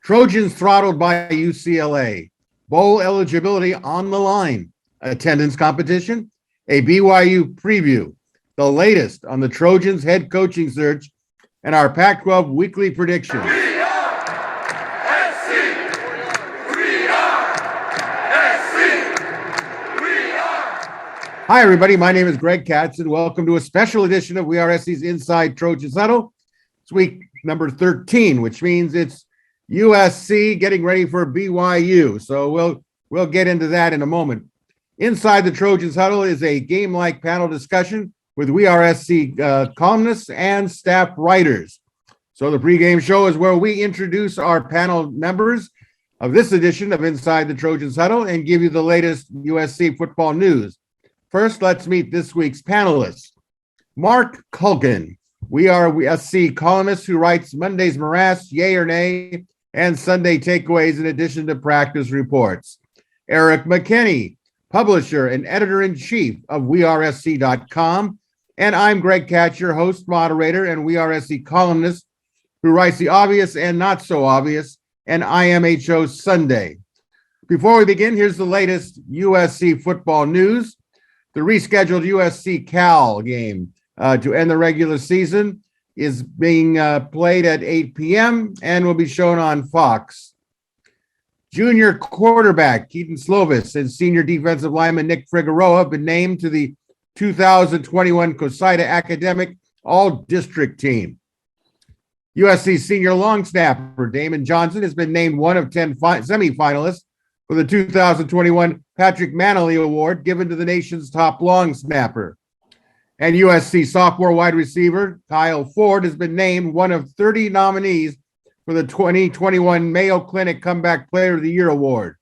Trojans throttled by UCLA. Bowl eligibility on the line. Attendance competition. A BYU preview. The latest on the Trojans head coaching search and our Pac-12 weekly predictions. We are SC. We are SC. We are. Hi, everybody. My name is Greg Katz, and welcome to a special edition of We Are SC's Inside Trojans Huddle. It's week number 13, which means it's USC getting ready for BYU. So we'll get into that in a moment. Inside the Trojans Huddle is a game-like panel discussion with We Are SC columnists and staff writers. So the pregame show is where we introduce our panel members of this edition of Inside the Trojans Huddle and give you the latest USC football news. First, let's meet this week's panelists. Mark Culkin, We Are SC columnist who writes Monday's Morass, Yay or Nay, and Sunday Takeaways in addition to practice reports. Eric McKinney, publisher and editor-in-chief of WeAreSC.com. And I'm Greg Katz, your host, moderator, and We Are SC columnist who writes the obvious and not so obvious and IMHO Sunday. Before we begin, here's the latest USC football news. The rescheduled USC-Cal game to end the regular season is being played at 8 p.m. and will be shown on Fox. Junior quarterback Keaton Slovis and senior defensive lineman Nick Figueroa have been named to the 2021 COSIDA Academic All-District Team. USC senior long snapper Damon Johnson has been named one of 10 semifinalists for the 2021 Patrick Manley Award given to the nation's top long snapper. And USC sophomore wide receiver Kyle Ford has been named one of 30 nominees for the 2021 Mayo Clinic Comeback Player of the Year Award.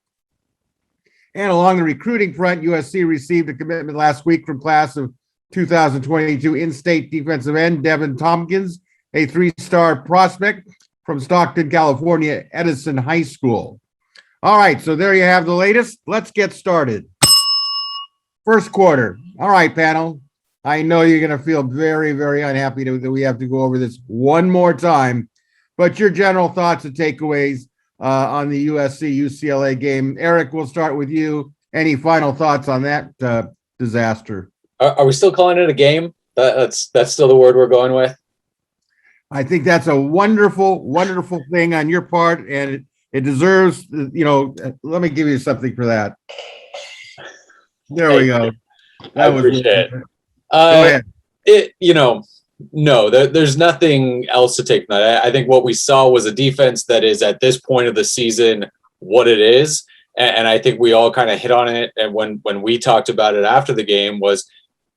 And along the recruiting front, USC received a commitment last week from class of 2022 in-state defensive end Devin Tompkins, a three-star prospect from Stockton, California, Edison High School. All right, so there you have the latest. Let's get started. First quarter. All right, panel. I know you're going to feel very, very unhappy that we have to go over this one more time. But your general thoughts and takeaways on the USC-UCLA game. Eric, we'll start with you. Any final thoughts on that disaster? Are we still calling it a game? That's still the word we're going with? I think that's a wonderful, wonderful thing on your part, and it deserves, let me give you something for that. There we go. I appreciate it. Go ahead. No, there's nothing else to take from that. I think what we saw was a defense that is at this point of the season what it is. And I think we all kind of hit on it. And when we talked about it after the game was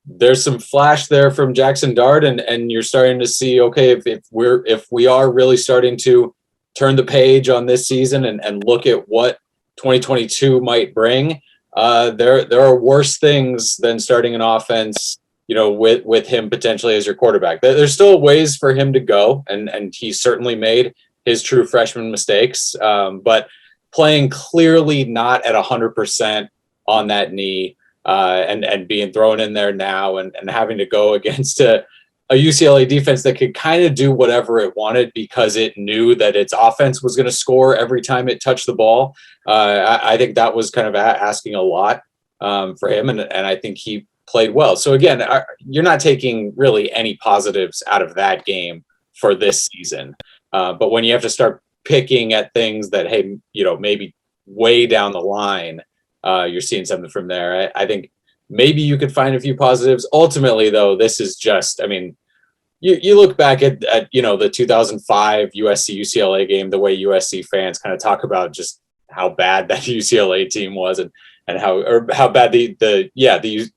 there's some flash there from Jackson Dart. And you're starting to see, okay, if we are really starting to turn the page on this season and look at what 2022 might bring, there are worse things than starting an offense with him potentially as your quarterback. There's still ways for him to go, and he certainly made his true freshman mistakes. But playing clearly not at 100% on that knee and being thrown in there now and having to go against a UCLA defense that could kind of do whatever it wanted because it knew that its offense was going to score every time it touched the ball. I think that was kind of asking a lot for him, and I think he played well. So again, you're not taking really any positives out of that game for this season. But when you have to start picking at things that, hey, maybe way down the line, you're seeing something from there. I think maybe you could find a few positives. Ultimately, though, this is just, you look back at the 2005 USC UCLA game, the way USC fans kind of talk about just how bad that UCLA team was and how bad the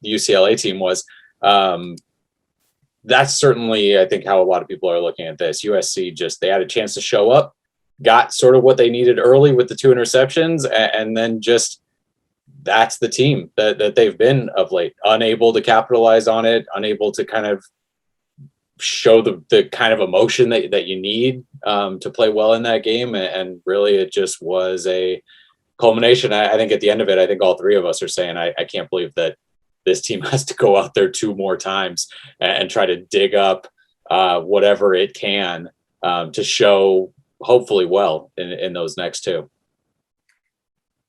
UCLA team was. That's certainly, I think, how a lot of people are looking at this. USC they had a chance to show up, got sort of what they needed early with the 2 interceptions, and then just that's the team that they've been of late, unable to capitalize on it, unable to kind of show the kind of emotion that you need to play well in that game. And really, it just was a culmination. I think at the end of it, I think all three of us are saying, I can't believe that this team has to go out there 2 more times and try to dig up whatever it can to show hopefully well in those next two.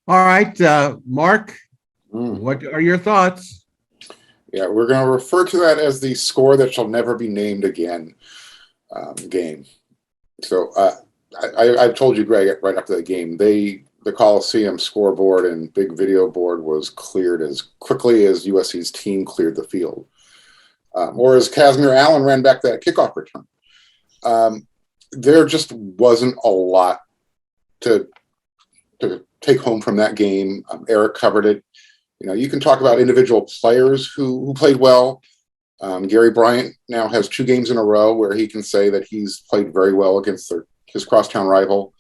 All right, Mark, what are your thoughts? Yeah, we're going to refer to that as the score that shall never be named again game. So I've told you, Greg, right after the game, the Coliseum scoreboard and big video board was cleared as quickly as USC's team cleared the field. Or as Casimir Allen ran back that kickoff return. There just wasn't a lot to take home from that game. Eric covered it. You know, you can talk about individual players who played well. Gary Bryant now has 2 games in a row where he can say that he's played very well against his crosstown rival.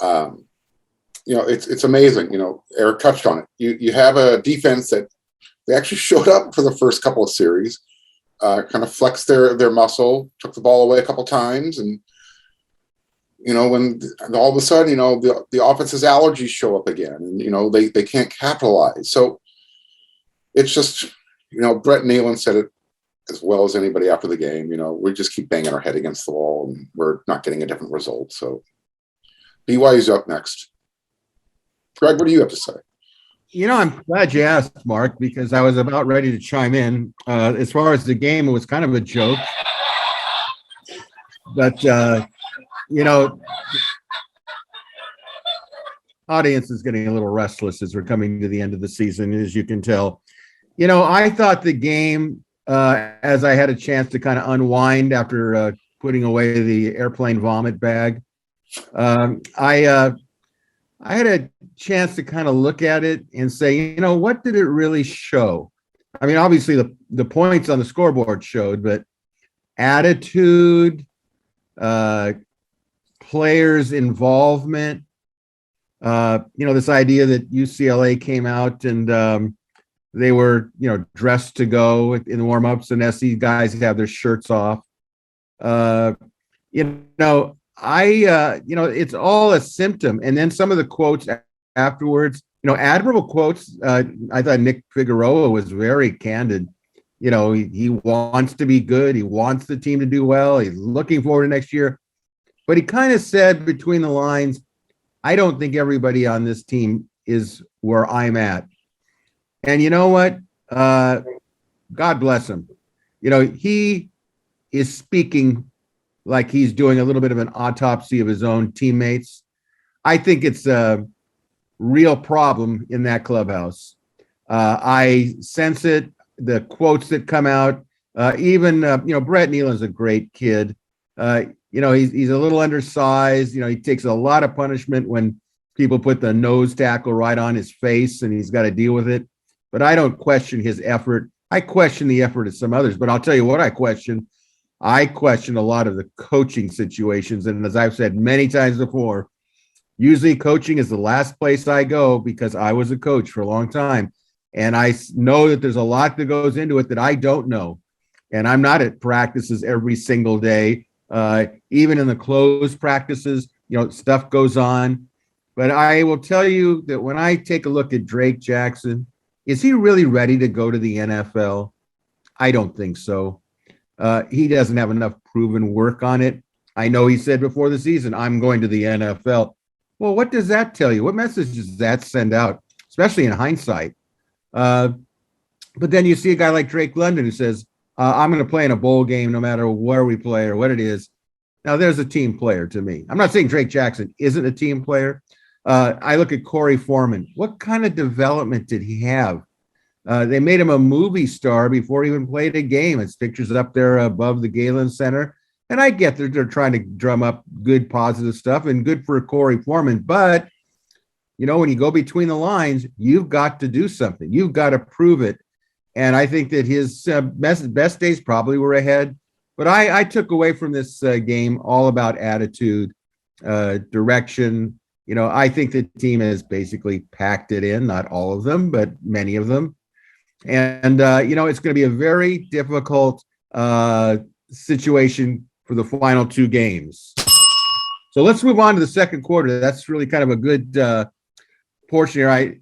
You know, it's amazing. You know, Eric touched on it. You have a defense that they actually showed up for the first couple of series, kind of flexed their muscle, took the ball away a couple times, and you know, when all of a sudden, you know, the offense's allergies show up again, and you know they can't capitalize. So it's just, you know, Brett Nealon said it as well as anybody after the game. You know, we just keep banging our head against the wall, and we're not getting a different result. So BYU's up next. Greg, what do you have to say? You know, I'm glad you asked, Mark, because I was about ready to chime in. As far as the game, it was kind of a joke. But, you know, audience is getting a little restless as we're coming to the end of the season, as you can tell. You know, I thought the game, as I had a chance to kind of unwind after putting away the airplane vomit bag, I had a chance to kind of look at it and say, you know, what did it really show? I mean, obviously the points on the scoreboard showed, but attitude, players' involvement, you know, this idea that UCLA came out and they were, you know, dressed to go in the warm-ups, and SC guys have their shirts off. You know, you know, it's all a symptom. And then some of the quotes afterwards, you know, admirable quotes. I thought Nick Figueroa was very candid. You know, he wants to be good. He wants the team to do well. He's looking forward to next year. But he kind of said between the lines, I don't think everybody on this team is where I'm at. And you know what? God bless him. You know, he is speaking like he's doing a little bit of an autopsy of his own teammates. I think it's a real problem in that clubhouse. I sense it, the quotes that come out, even, you know, Brett Nealon's a great kid. You know, he's a little undersized. You know, he takes a lot of punishment when people put the nose tackle right on his face and he's got to deal with it. But I don't question his effort. I question the effort of some others, but I'll tell you what I question. I question a lot of the coaching situations. And as I've said many times before, usually coaching is the last place I go because I was a coach for a long time. And I know that there's a lot that goes into it that I don't know. And I'm not at practices every single day. Even in the closed practices, you know, stuff goes on. But I will tell you that when I take a look at Drake Jackson, is he really ready to go to the NFL? I don't think so. He doesn't have enough proven work on it. I know he said before the season, I'm going to the NFL. Well, what does that tell you? What message does that send out, especially in hindsight? But then you see a guy like Drake London who says, I'm going to play in a bowl game no matter where we play or what it is. Now, there's a team player to me. I'm not saying Drake Jackson isn't a team player. I look at Corey Foreman. What kind of development did he have? They made him a movie star before he even played a game. It's pictures up there above the Galen Center. And I get that they're trying to drum up good, positive stuff and good for Corey Foreman. But, you know, when you go between the lines, you've got to do something. You've got to prove it. And I think that his best days probably were ahead. But I took away from this game all about attitude, direction. You know, I think the team has basically packed it in, not all of them, but many of them. And, you know, it's going to be a very difficult situation for the final 2 games. So let's move on to the second quarter. That's really kind of a good portion here.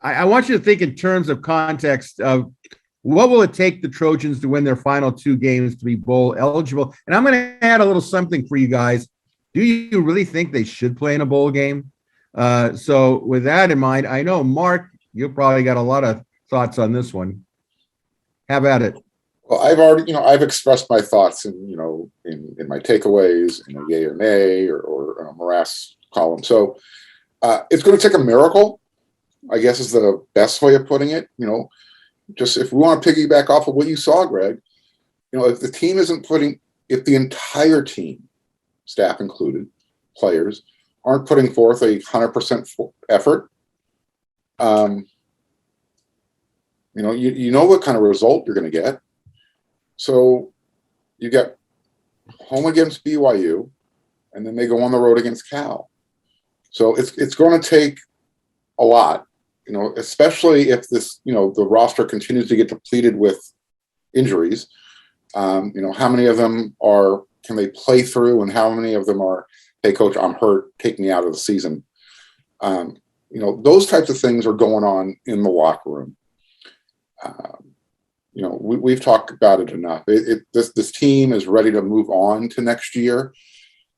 I want you to think in terms of context of what will it take the Trojans to win their final 2 games to be bowl eligible. And I'm going to add a little something for you guys. do you really think they should play in a bowl game? So with that in mind, I know, Mark, you probably got a lot of thoughts on this one. Have at it. Well, I've already, I've expressed my thoughts in my takeaways, yay or nay, or morass column. So it's going to take a miracle, I guess is the best way of putting it. Just if we want to piggyback off of what you saw, Greg, if the team isn't if the entire team, staff included, players, aren't putting forth 100% effort, you know what kind of result you're going to get. So you get home against BYU, and then they go on the road against Cal. So it's going to take a lot, especially if this, the roster continues to get depleted with injuries. How many of them can they play through, and how many of them are, hey, coach, I'm hurt, take me out of the season. Those types of things are going on in the locker room. We've talked about it enough. This team is ready to move on to next year.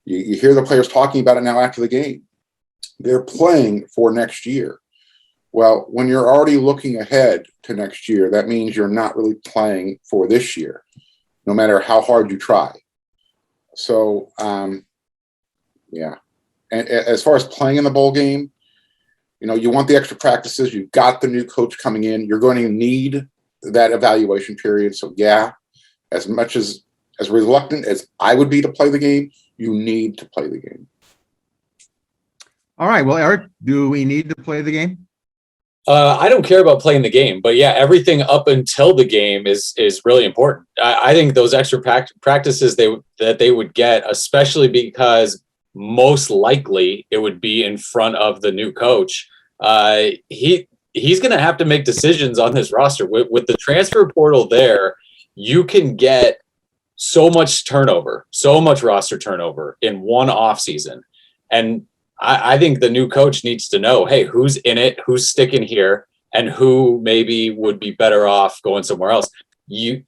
You hear the players talking about it now after the game. They're playing for next year. Well, when you're already looking ahead to next year, that means you're not really playing for this year, no matter how hard you try. So, yeah. And as far as playing in the bowl game, you want the extra practices. You've got the new coach coming in. You're going to need that evaluation period. So yeah, as much as reluctant as I would be to play the game, you need to play the game. All right. Well, Eric, do we need to play the game? I don't care about playing the game, but yeah, everything up until the game is really important. I think those extra practices that they would get, especially because most likely it would be in front of the new coach. He's going to have to make decisions on this roster with the transfer portal there. You can get so much turnover, so much roster turnover in one off season. And I think the new coach needs to know, hey, who's in it, who's sticking here, and who maybe would be better off going somewhere else.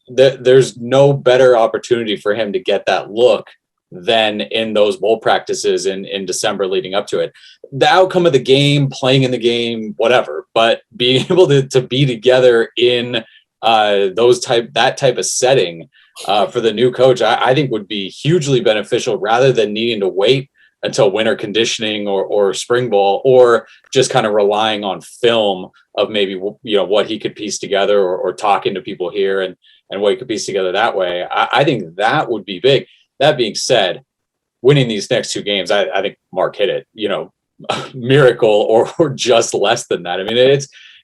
There's no better opportunity for him to get that look than in those bowl practices in December leading up to it. The outcome of the game, playing in the game, whatever, but being able to be together in that type of setting for the new coach, I think would be hugely beneficial, rather than needing to wait until winter conditioning or spring ball, or just kind of relying on film of maybe, what he could piece together, or talking to people here and what he could piece together that way. I think that would be big. That being said, winning these next two games, I think Mark hit it, miracle or just less than that. I mean,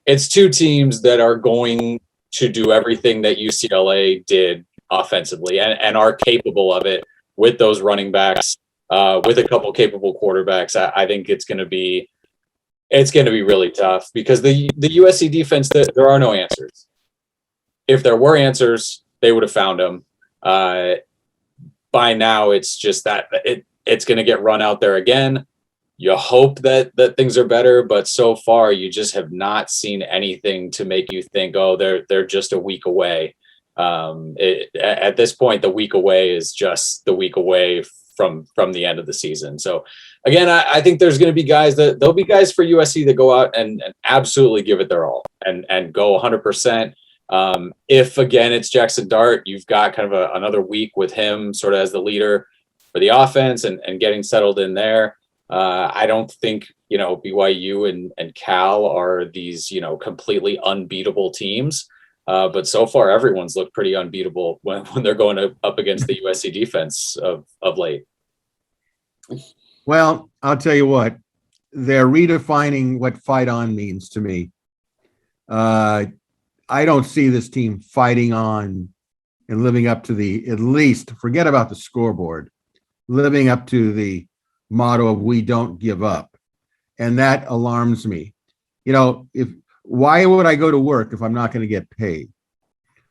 it's two teams that are going to do everything that UCLA did offensively and are capable of it with those running backs, with a couple capable quarterbacks. I think it's going to be really tough, because the USC defense, there are no answers. If there were answers, they would have found them. By now, it's just that it's going to get run out there again. You hope that things are better, but so far you just have not seen anything to make you think, oh, they're just a week away. At this point, the week away is just the week away from the end of the season. So again, I think there's going to be there'll be guys for USC that go out and absolutely give it their all and go 100%. If again it's Jackson Dart, you've got kind of another week with him sort of as the leader for the offense and getting settled in there. I don't think BYU and Cal are these completely unbeatable teams, but so far everyone's looked pretty unbeatable when they're going up against the USC defense of late. Well, I'll tell you what, they're redefining what fight on means to me. I don't see this team fighting on and living up to at least forget about the scoreboard, living up to the motto of "we don't give up." And that alarms me. Why would I go to work if I'm not going to get paid?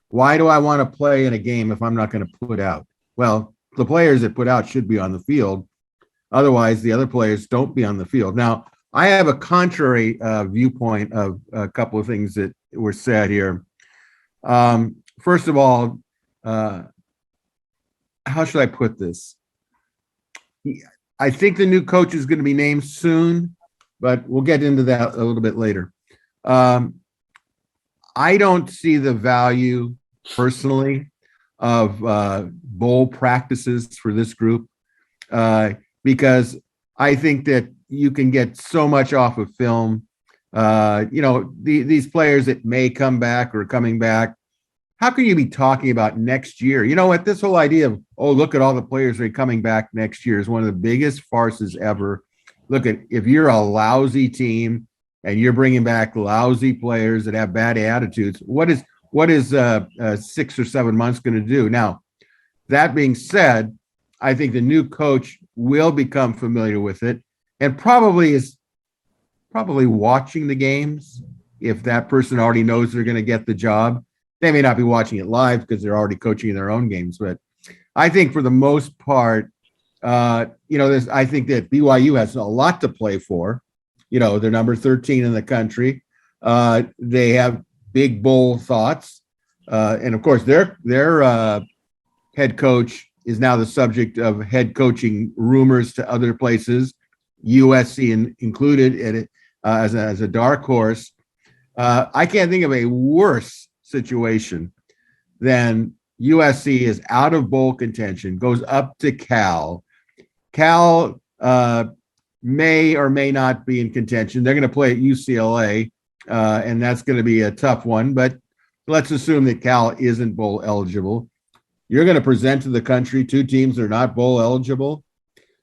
Why do I want to play in a game if I'm not going to put out? Well, the players that put out should be on the field. Otherwise, the other players don't be on the field. Now, I have a contrary viewpoint of a couple of things that were said here. First of all, how should I put this? I think the new coach is going to be named soon, but we'll get into that a little bit later. I don't see the value personally of bowl practices for this group because I think that you can get so much off of film. These players that may come back or coming back, how can you be talking about next year? You know what? This whole idea of, oh, look at all the players that are coming back next year is one of the biggest farces ever. Look at, if you're a lousy team and you're bringing back lousy players that have bad attitudes, what is 6 or 7 months going to do? Now, that being said, I think the new coach will become familiar with it and probably watching the games. If that person already knows they're going to get the job, they may not be watching it live because they're already coaching in their own games. But I think for the most part, I think that BYU has a lot to play for. They're number 13 in the country. They have big bowl thoughts. And of course, their head coach is now the subject of head coaching rumors to other places, USC included as a dark horse. I can't think of a worse situation than USC is out of bowl contention, goes up to Cal. Cal may or may not be in contention. They're going to play at UCLA, and that's going to be a tough one. But let's assume that Cal isn't bowl eligible. You're going to present to the country 2 teams that are not bowl eligible.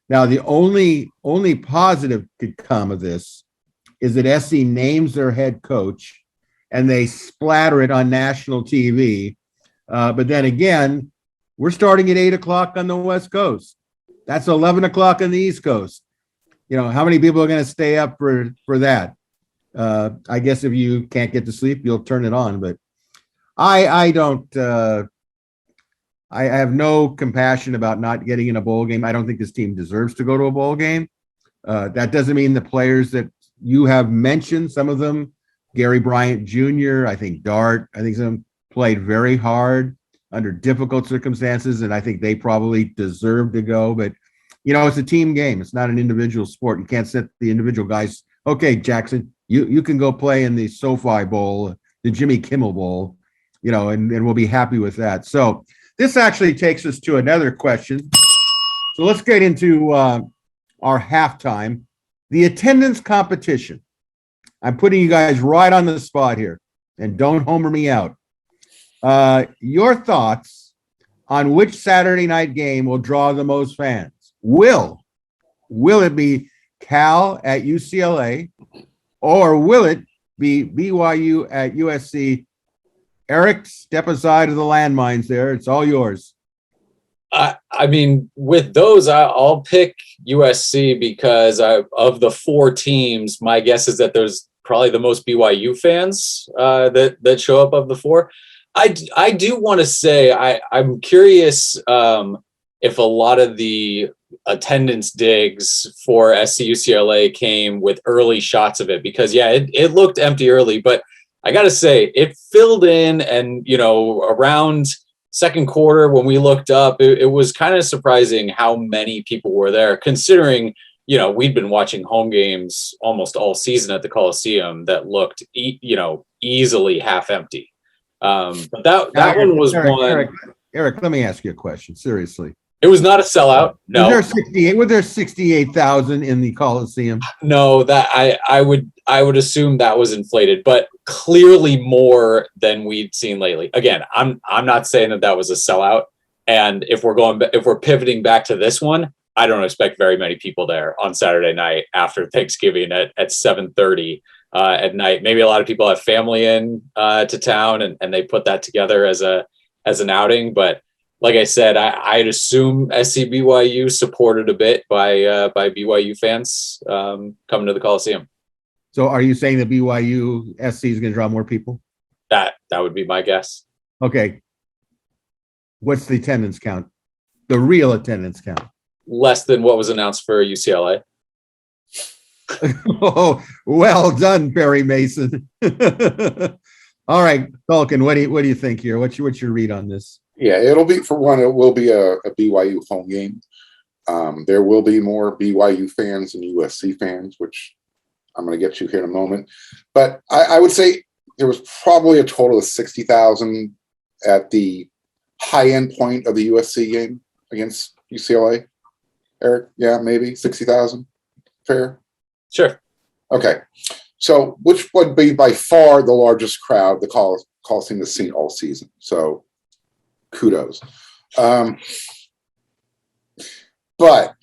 Now, the only positive could come of this is that SC names their head coach and they splatter it on national TV. But then again, we're starting at 8:00 on the West Coast. That's 11 o'clock on the East Coast. How many people are going to stay up for that? I guess if you can't get to sleep, you'll turn it on. But I don't. I have no compassion about not getting in a bowl game. I don't think this team deserves to go to a bowl game. That doesn't mean the players that you have mentioned, some of them, Gary Bryant Jr., I think Dart, I think some played very hard under difficult circumstances, and I think they probably deserve to go. But, it's a team game. It's not an individual sport. You can't set the individual guys, okay, Jackson, you can go play in the SoFi Bowl, the Jimmy Kimmel Bowl, and we'll be happy with that. So this actually takes us to another question. So let's get into our halftime. The attendance competition. I'm putting you guys right on the spot here, and don't homer me out. Your thoughts on which Saturday night game will draw the most fans? Will it be Cal at UCLA, or will it be BYU at USC? Eric, step aside of the landmines there. It's all yours. I mean, with those, I'll pick USC because of the 4 teams, my guess is that there's probably the most BYU fans that show up of the 4. I do want to say I'm curious if a lot of the attendance digs for SC UCLA came with early shots of it, because it looked empty early, but I got to say it filled in, and around second quarter when we looked up, it was kind of surprising how many people were there, considering we'd been watching home games almost all season at the Coliseum that looked easily half empty. But that one was one. Eric, let me ask you a question. Seriously. It was not a sellout. No. Was there 68,000 in the Coliseum? No, that I would assume that was inflated, but clearly more than we'd seen lately. Again, I'm not saying that was a sellout. And if we're pivoting back to this one, I don't expect very many people there on Saturday night after Thanksgiving at 7:30 at night. Maybe a lot of people have family in to town and they put that together as an outing. But like I said, I'd assume SC BYU supported a bit by BYU fans coming to the Coliseum. So are you saying that BYU SC is going to draw more people? That would be my guess. Okay. What's the attendance count? The real attendance count? Less than what was announced for UCLA. Oh, well done, Perry Mason. All right, Falcon, what do you think here? What's your read on this? Yeah, it will be a BYU home game. There will be more BYU fans and USC fans, which I'm going to get to here in a moment. But I would say there was probably a total of 60,000 at the high end point of the USC game against UCLA. Eric, yeah, maybe 60,000. Fair? Sure. Okay. So which would be by far the largest crowd the Coliseum has seen all season. So kudos. But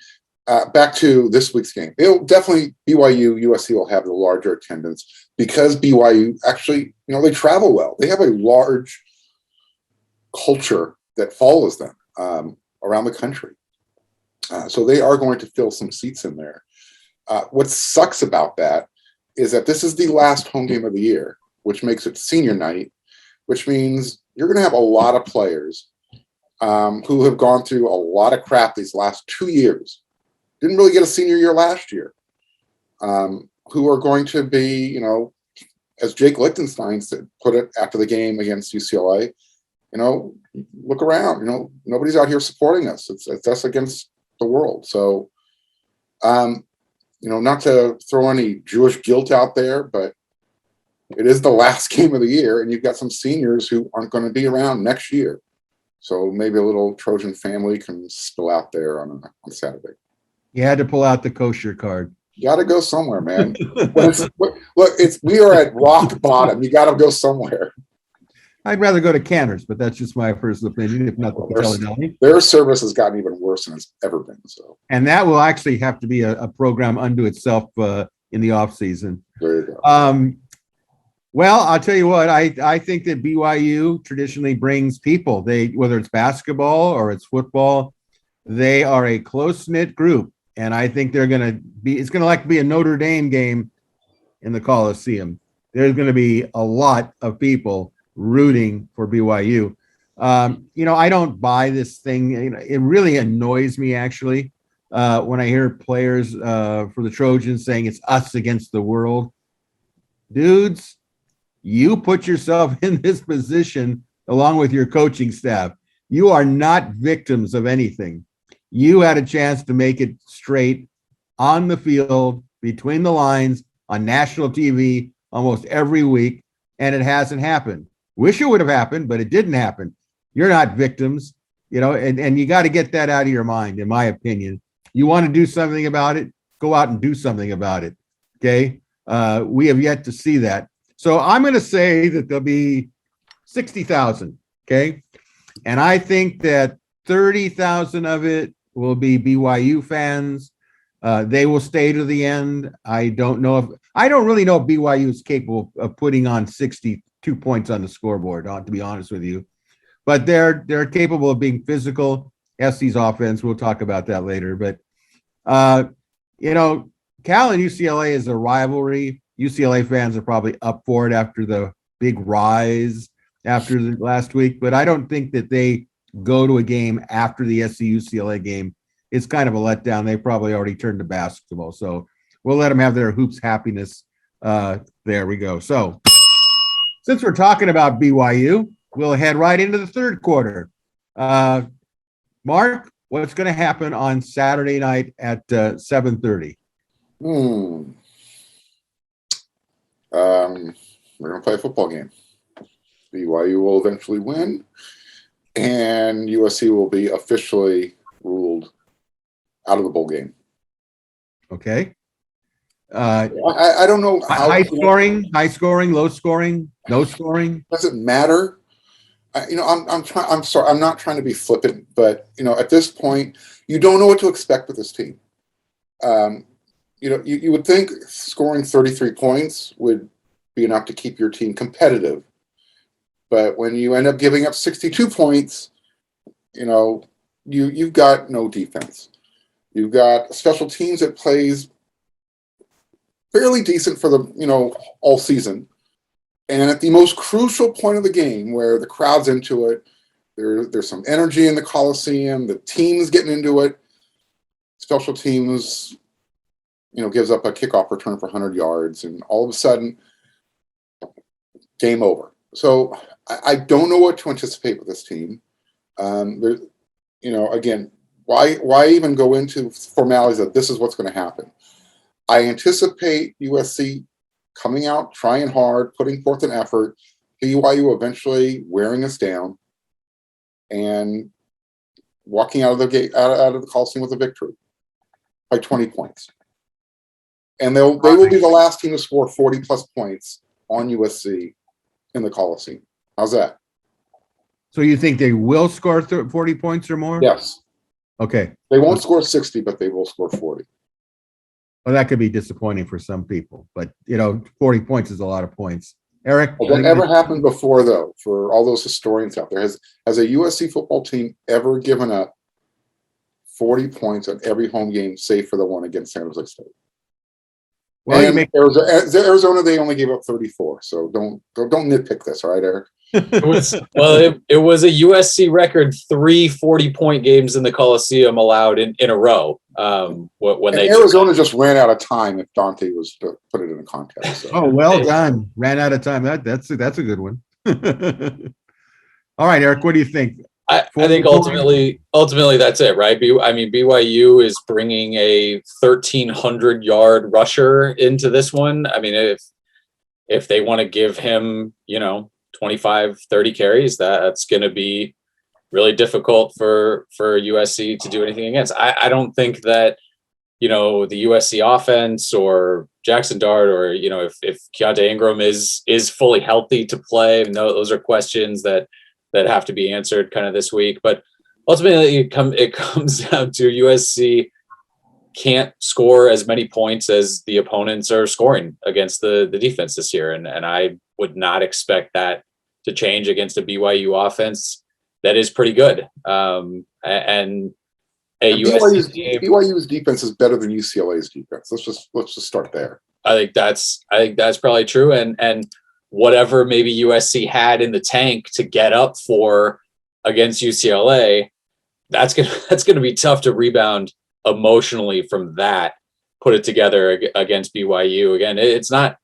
back to this week's game. It'll definitely BYU, USC will have the larger attendance because BYU actually, they travel well. They have a large culture that follows them around the country. So they are going to fill some seats in there. What sucks about that is that this is the last home game of the year, which makes it senior night, which means you're going to have a lot of players who have gone through a lot of crap these last 2 years. Didn't really get a senior year last year. Who are going to be, as Jake Lichtenstein put it after the game against UCLA, look around, nobody's out here supporting us. It's us against the world. So, not to throw any Jewish guilt out there, but it is the last game of the year, and you've got some seniors who aren't going to be around next year. So maybe a little Trojan family can spill out there on Saturday. You had to pull out the kosher card. You got to go somewhere, man. We are at rock bottom. You got to go somewhere. I'd rather go to Canner's, but that's just my personal opinion, if not the Philadelphia. Their service has gotten even worse than it's ever been. So, and that will actually have to be a program unto itself in the off season. There you go. Well, I'll tell you what, I think that BYU traditionally brings people. Whether it's basketball or it's football, they are a close-knit group. And I think it's going to like to be a Notre Dame game in the Coliseum. There's going to be a lot of people rooting for BYU. I don't buy this thing. It really annoys me, actually, when I hear players for the Trojans saying it's us against the world. Dudes, you put yourself in this position along with your coaching staff. You are not victims of anything. You had a chance to make it straight on the field, between the lines, on national TV almost every week, and it hasn't happened. Wish it would have happened, but it didn't happen. You're not victims, and you got to get that out of your mind, in my opinion. You want to do something about it, go out and do something about it, okay? We have yet to see that. So I'm going to say that there'll be 60,000, okay? And I think that 30,000 of it will be BYU fans. They will stay to the end. I don't really know if BYU is capable of putting on 62 points on the scoreboard, to be honest with you. But they're capable of being physical. SC's offense, we'll talk about that later. But, Cal and UCLA is a rivalry. UCLA fans are probably up for it after the big rise after the last week. But I don't think that they go to a game after the SC UCLA game. It's kind of a letdown. They probably already turned to basketball. So we'll let them have their hoops happiness. There we go. So since we're talking about BYU, we'll head right into the third quarter. Mark, what's going to happen on Saturday night at 7:30? We're going to play a football game. BYU will eventually win, and USC will be officially ruled out of the bowl game. Okay. I don't know how high scoring, low scoring, no scoring. Doesn't matter. I'm sorry. I'm not trying to be flippant, but at this point, you don't know what to expect with this team. You would think scoring 33 points would be enough to keep your team competitive, but when you end up giving up 62 points, you've got no defense. You've got special teams that plays fairly decent for the all season. And at the most crucial point of the game where the crowd's into it, there's some energy in the Coliseum, the team's getting into it, special teams, gives up a kickoff return for 100 yards, and all of a sudden, game over. So I don't know what to anticipate with this team. Again, why even go into formalities that this is what's going to happen? I anticipate USC coming out, trying hard, putting forth an effort, BYU eventually wearing us down and walking out of the gate, out of the Coliseum with a victory by 20 points. And they will be the last team to score 40 plus points on USC in the Coliseum. How's that? So you think they will score 40 points or more? Yes. Okay. They won't score 60, but they will score 40. Well, that could be disappointing for some people, but 40 points is a lot of points. Eric? Has that ever happened before, though, for all those historians out there? Has a USC football team ever given up 40 points on every home game, save for the one against San Jose State? Well, Arizona, they only gave up 34. So don't nitpick this, all right, Eric? It was a USC record 3 40-point games in the Coliseum allowed in a row. Arizona just ran out of time if Dante was to put it in a context. So. Oh, well done. Ran out of time. That's a good one. All right, Eric, what do you think? I think ultimately that's it, right? BYU is bringing a 1,300-yard rusher into this one. I mean, if they want to give him, 25, 30 carries, that's going to be really difficult for USC to do anything against. I don't think that, the USC offense or Jackson Dart or, if Keontae Ingram is fully healthy to play, those are questions that have to be answered kind of this week. But ultimately it comes down to USC can't score as many points as the opponents are scoring against the defense this year. And I would not expect that to change against a BYU offense that is pretty good. BYU's defense is better than UCLA's defense. Let's just start there. I think that's probably true. And whatever maybe USC had in the tank to get up for against UCLA, that's gonna be tough to rebound emotionally from that. Put it together against BYU again. It's not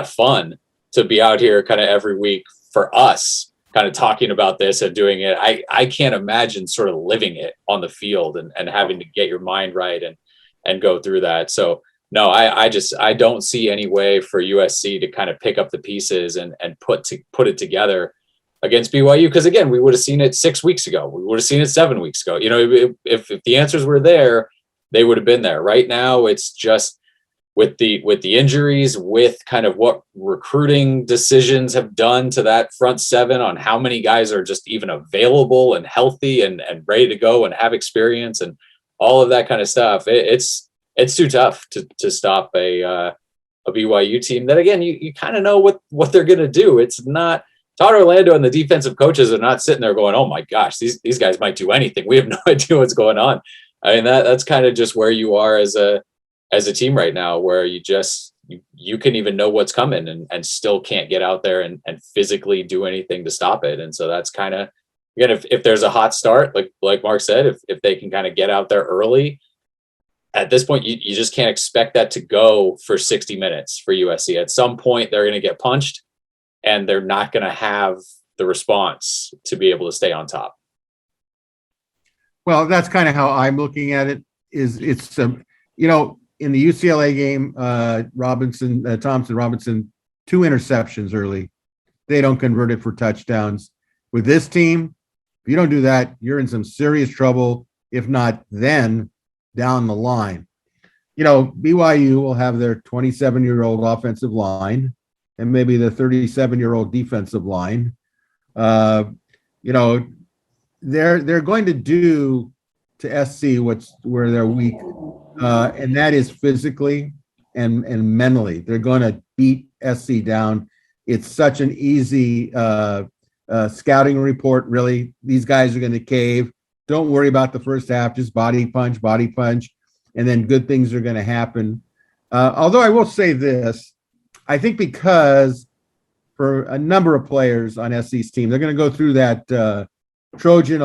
fun to be out here kind of every week for us, kind of talking about this and doing it. I can't imagine sort of living it on the field and having to get your mind right and go through that. So no, I don't see any way for USC to kind of pick up the pieces and put it together against BYU. Because again, we would have seen it 6 weeks ago. We would have seen it 7 weeks ago. If the answers were there, they would have been there. Right now, it's just with the injuries, with kind of what recruiting decisions have done to that front seven on how many guys are just even available and healthy and ready to go and have experience and all of that kind of stuff. It's too tough to stop a BYU team that, again, you kind of know what they're going to do. It's not Todd Orlando and the defensive coaches are not sitting there going, oh my gosh, these guys might do anything. We have no idea what's going on. I mean, that's kind of just where you are as a team right now, where you can even know what's coming and still can't get out there and physically do anything to stop it. And so that's kind of, again, if there's a hot start, like Mark said, if they can kind of get out there early, at this point, you just can't expect that to go for 60 minutes for USC. At some point, they're going to get punched and they're not going to have the response to be able to stay on top. Well, that's kind of how I'm looking at it. It's in the UCLA game, Thompson Robinson, 2 interceptions early. They don't convert it for touchdowns. With this team, if you don't do that, you're in some serious trouble. If not, then down the line. BYU will have their 27-year-old offensive line and maybe the 37-year-old defensive line. They're going to do to SC where they're weak, and that is physically and mentally. They're going to beat SC down. It's such an easy scouting report, really. These guys are going to cave. Don't worry about the first half, just body punch, and then good things are going to happen. Although I will say this, I think because for a number of players on SC's team, they're going to go through that Trojan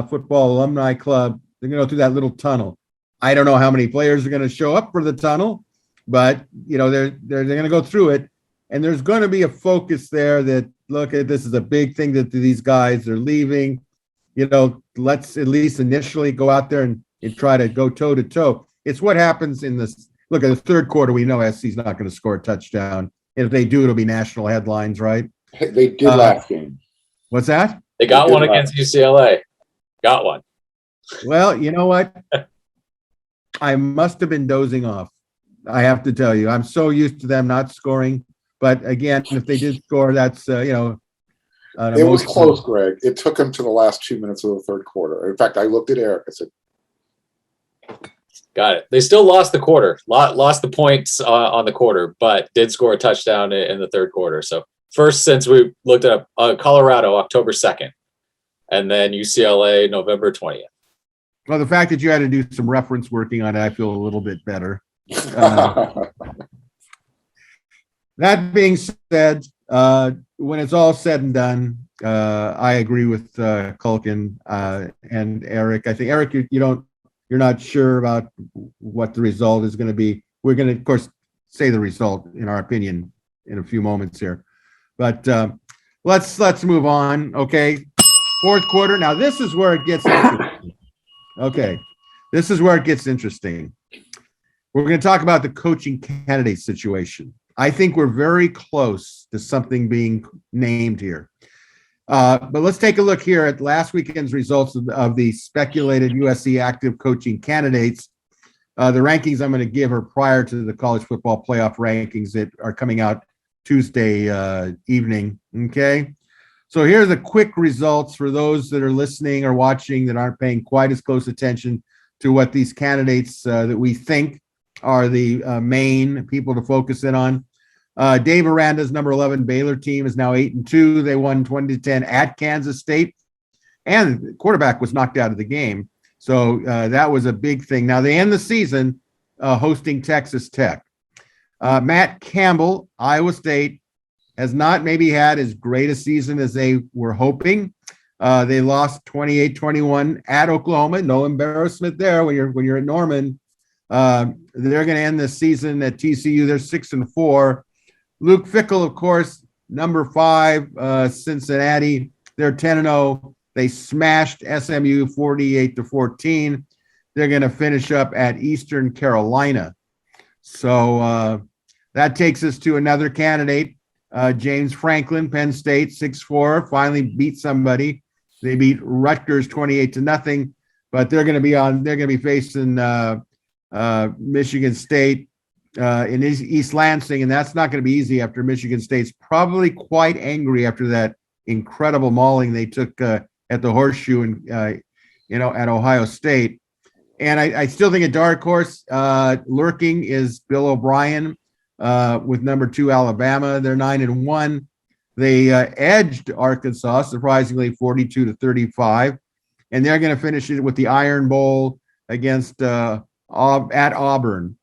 football alumni club. They're going to go through that little tunnel. I don't know how many players are going to show up for the tunnel, but they're going to go through it, and there's going to be a focus there that, look, this is a big thing that these guys are leaving. Let's at least initially go out there and and try to go toe to toe. It's what happens in this. Look at the third quarter. We know SC's not going to score a touchdown. And if they do, it'll be national headlines, right? They did last game. What's that? They got one against UCLA. Got one. Well, you know what? I must have been dozing off. I have to tell you, I'm so used to them not scoring. But again, if they did score, that's, it was close, Greg. It took them to the last 2 minutes of the third quarter. In fact, I looked at Eric. I said, got it. They still lost the quarter, lost the points on the quarter, but did score a touchdown in the third quarter. So first since we looked up Colorado, October 2nd, and then UCLA, November 20th. Well, the fact that you had to do some reference working on it, I feel a little bit better. That being said, when it's all said and done, I agree with Culkin and Eric. I think Eric, you're not sure about what the result is going to be. We're going to, of course, say the result in our opinion in a few moments here, but let's move on. Okay, fourth quarter. Now this is where it gets interesting. Okay, this is where it gets interesting. We're going to talk about the coaching candidate situation. I think we're very close to something being named here. But let's take a look here at last weekend's results of the speculated USC active coaching candidates. The rankings I'm going to give are prior to the college football playoff rankings that are coming out Tuesday evening. Okay. So here are the quick results for those that are listening or watching that aren't paying quite as close attention to what these candidates that we think are the main people to focus in on. Dave Aranda's number 11 Baylor team is now 8-2. They won 20-10 at Kansas State, and the quarterback was knocked out of the game. So that was a big thing. Now they end the season hosting Texas Tech. Matt Campbell, Iowa State, has not maybe had as great a season as they were hoping. They lost 28-21 at Oklahoma. No embarrassment there when you're at Norman. They're going to end the season at TCU. They're 6-4. Luke Fickell, of course, number 5, Cincinnati. They're 10-0. They smashed SMU 48-14. They're going to finish up at Eastern Carolina. So that takes us to another candidate, James Franklin, Penn State, 6-4. Finally beat somebody. They beat Rutgers 28-0. But they're going to be facing Michigan State in East Lansing, and that's not going to be easy after Michigan State's probably quite angry after that incredible mauling they took at the Horseshoe and at Ohio State. And I still think a dark horse lurking is Bill O'Brien with number 2 Alabama. They're 9-1. They edged Arkansas surprisingly 42-35, and they're going to finish it with the Iron Bowl against at Auburn.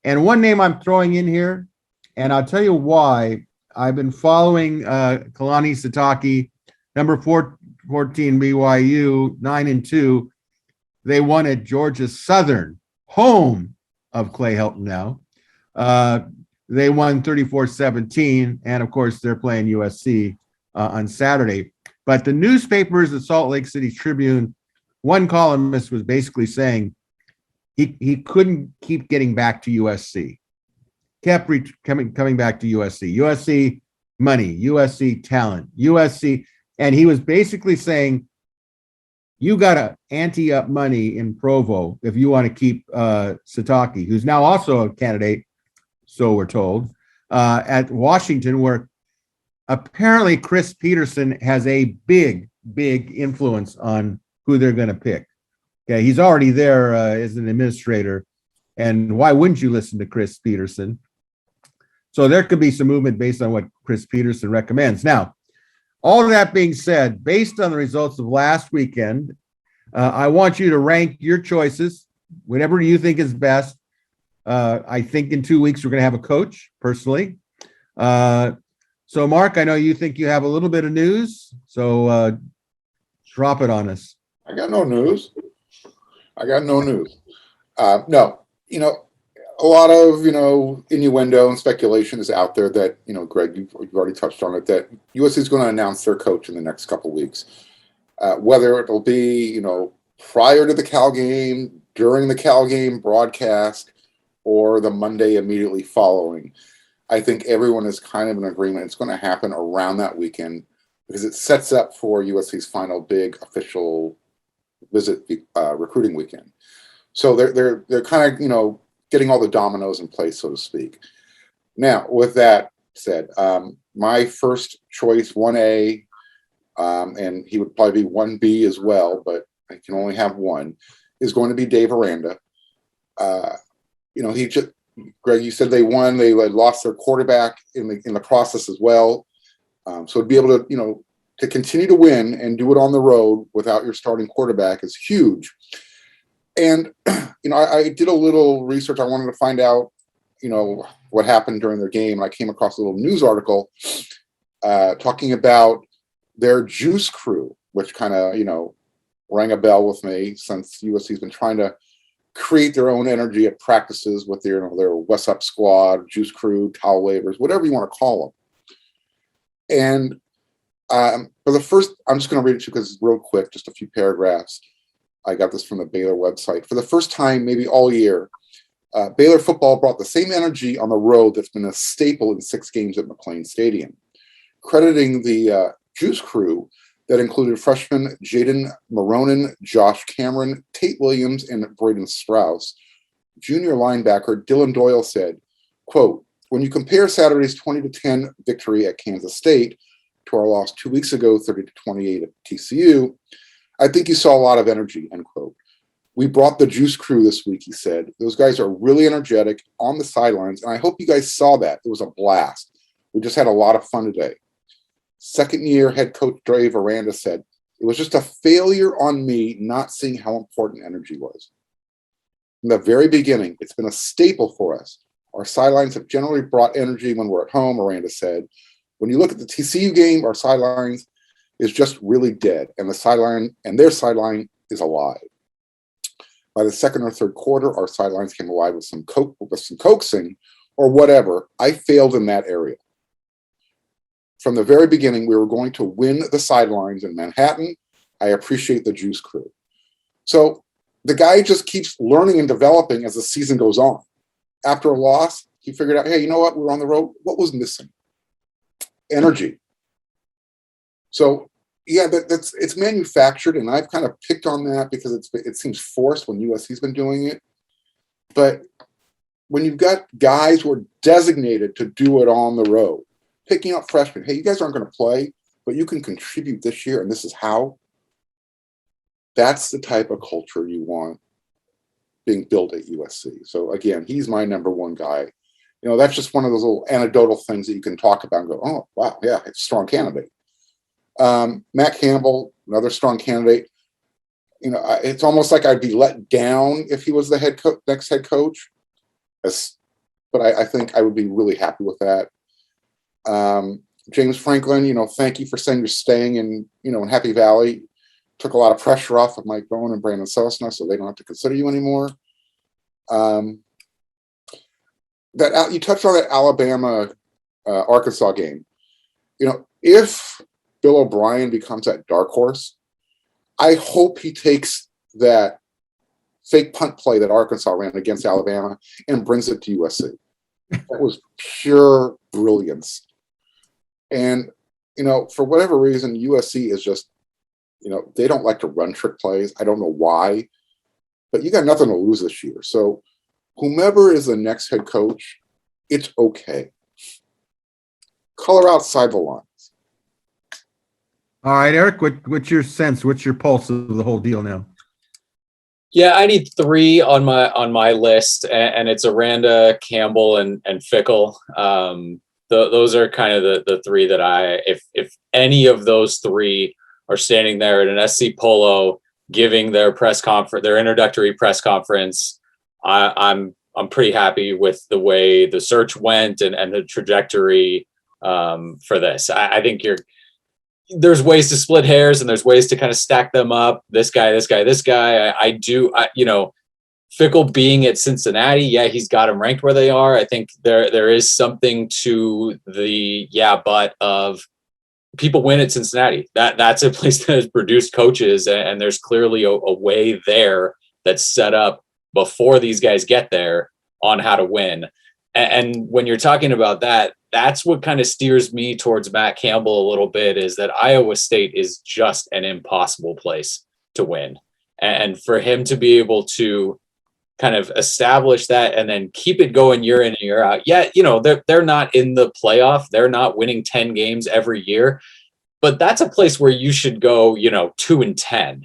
And one name I'm throwing in here, and I'll tell you why. I've been following Kalani Sitake, number 14 BYU, 9-2. They won at Georgia Southern, home of Clay Helton now. They won 34-17, and of course they're playing USC on Saturday. But the newspapers, the Salt Lake City Tribune, one columnist was basically saying he couldn't keep getting back to USC. Kept coming back to USC. USC money, USC talent, USC. And he was basically saying, you got to ante up money in Provo if you want to keep Sitake, who's now also a candidate, so we're told, at Washington, where apparently Chris Peterson has a big influence on who they're going to pick. Okay, he's already there as an administrator, and why wouldn't you listen to Chris Peterson? So there could be some movement based on what Chris Peterson recommends. Now, all of that being said, based on the results of last weekend, I want you to rank your choices, whatever you think is best. I think in 2 weeks we're going to have a coach, personally. So, Mark, I know you think you have a little bit of news, so drop it on us. I got no news. No, a lot of, innuendo and speculation is out there that, Greg, you've already touched on it, that USC is going to announce their coach in the next couple of weeks. Whether it'll be, prior to the Cal game, during the Cal game broadcast or the Monday immediately following. I think everyone is kind of in agreement. It's going to happen around that weekend because it sets up for USC's final big official visit recruiting weekend. So they're kind of, you know, getting all the dominoes in place, so to speak. Now, with that said, my first choice, 1A, and he would probably be 1B as well, but I can only have one, is going to be Dave Aranda. You know, he just, Greg, you said they won. They had lost their quarterback in the process as well. So to be able to, you know, to continue to win and do it on the road without your starting quarterback is huge. And, you know, I did a little research. I wanted to find out, you know, what happened during their game. I came across a little news article talking about their juice crew, which kind of, you know, rang a bell with me since USC's been trying to create their own energy at practices with their, you know, their What's Up squad, juice crew, towel wavers, whatever you want to call them. And for the first, I'm just going to read it to you because it's real quick, just a few paragraphs. I got this from the Baylor website. For the first time, maybe all year, Baylor football brought the same energy on the road that's been a staple in 6 games at McLean Stadium. Crediting the juice crew that included freshman Jaden Maronin, Josh Cameron, Tate Williams, and Braden Strauss, junior linebacker Dylan Doyle said, quote, "When you compare Saturday's 20-10 victory at Kansas State to our loss 2 weeks ago, 30-28 at TCU, I think you saw a lot of energy," end quote. "We brought the juice crew this week," he said. "Those guys are really energetic on the sidelines, and I hope you guys saw that. It was a blast. We just had a lot of fun today." Second-year head coach Dave Aranda said, "It was just a failure on me not seeing how important energy was. From the very beginning, it's been a staple for us. Our sidelines have generally brought energy when we're at home," Aranda said. "When you look at the TCU game, our sidelines is just really dead, and their sideline is alive. By the second or third quarter, our sidelines came alive with some coaxing or whatever. I failed in that area. From the very beginning, we were going to win the sidelines in Manhattan. I appreciate the juice crew." So the guy just keeps learning and developing as the season goes on. After a loss, he figured out, hey, you know what? We're on the road. What was missing? Energy. So yeah, it's manufactured, and I've kind of picked on that because it seems forced when USC's been doing it. But when you've got guys who are designated to do it on the road, picking up freshmen, hey, you guys aren't going to play, but you can contribute this year, and this is how. That's the type of culture you want being built at USC. So again, he's my number one guy. You know, that's just one of those little anecdotal things that you can talk about and go, oh, wow, yeah, it's a strong candidate. Matt Campbell, another strong candidate. You know, it's almost like I'd be let down if he was the next head coach. But I think I would be really happy with that. James Franklin, you know, thank you for saying you're staying in Happy Valley. Took a lot of pressure off of Mike Bowen and Brandon Sosna, so they don't have to consider you anymore. That you touched on that Alabama Arkansas game. You know, if Bill O'Brien becomes that dark horse, I hope he takes that fake punt play that Arkansas ran against Alabama and brings it to USC. That was pure brilliance. And, you know, for whatever reason, USC is just, you know, they don't like to run trick plays. I don't know why, but you got nothing to lose this year. So whomever is the next head coach, it's okay. Color outside the lines. All right, Eric, what's your sense? What's your pulse of the whole deal now? Yeah, I need 3 on my list, and it's Aranda, Campbell, and Fickle. Those are kind of the 3 that if any of those 3 are standing there at an SC Polo giving their introductory press conference, I'm pretty happy with the way the search went and the trajectory for this. I think there's ways to split hairs and there's ways to kind of stack them up. This guy. You know, Fickle being at Cincinnati, yeah, he's got them ranked where they are. I think there is something to the but of people win at Cincinnati. That's a place that has produced coaches, and there's clearly a way there that's set up before these guys get there on how to win. And when you're talking about that, that's what kind of steers me towards Matt Campbell a little bit, is that Iowa State is just an impossible place to win. And for him to be able to kind of establish that and then keep it going year in and year out. Yeah, they're not in the playoff. They're not winning 10 games every year, but that's a place where you should go, 2-10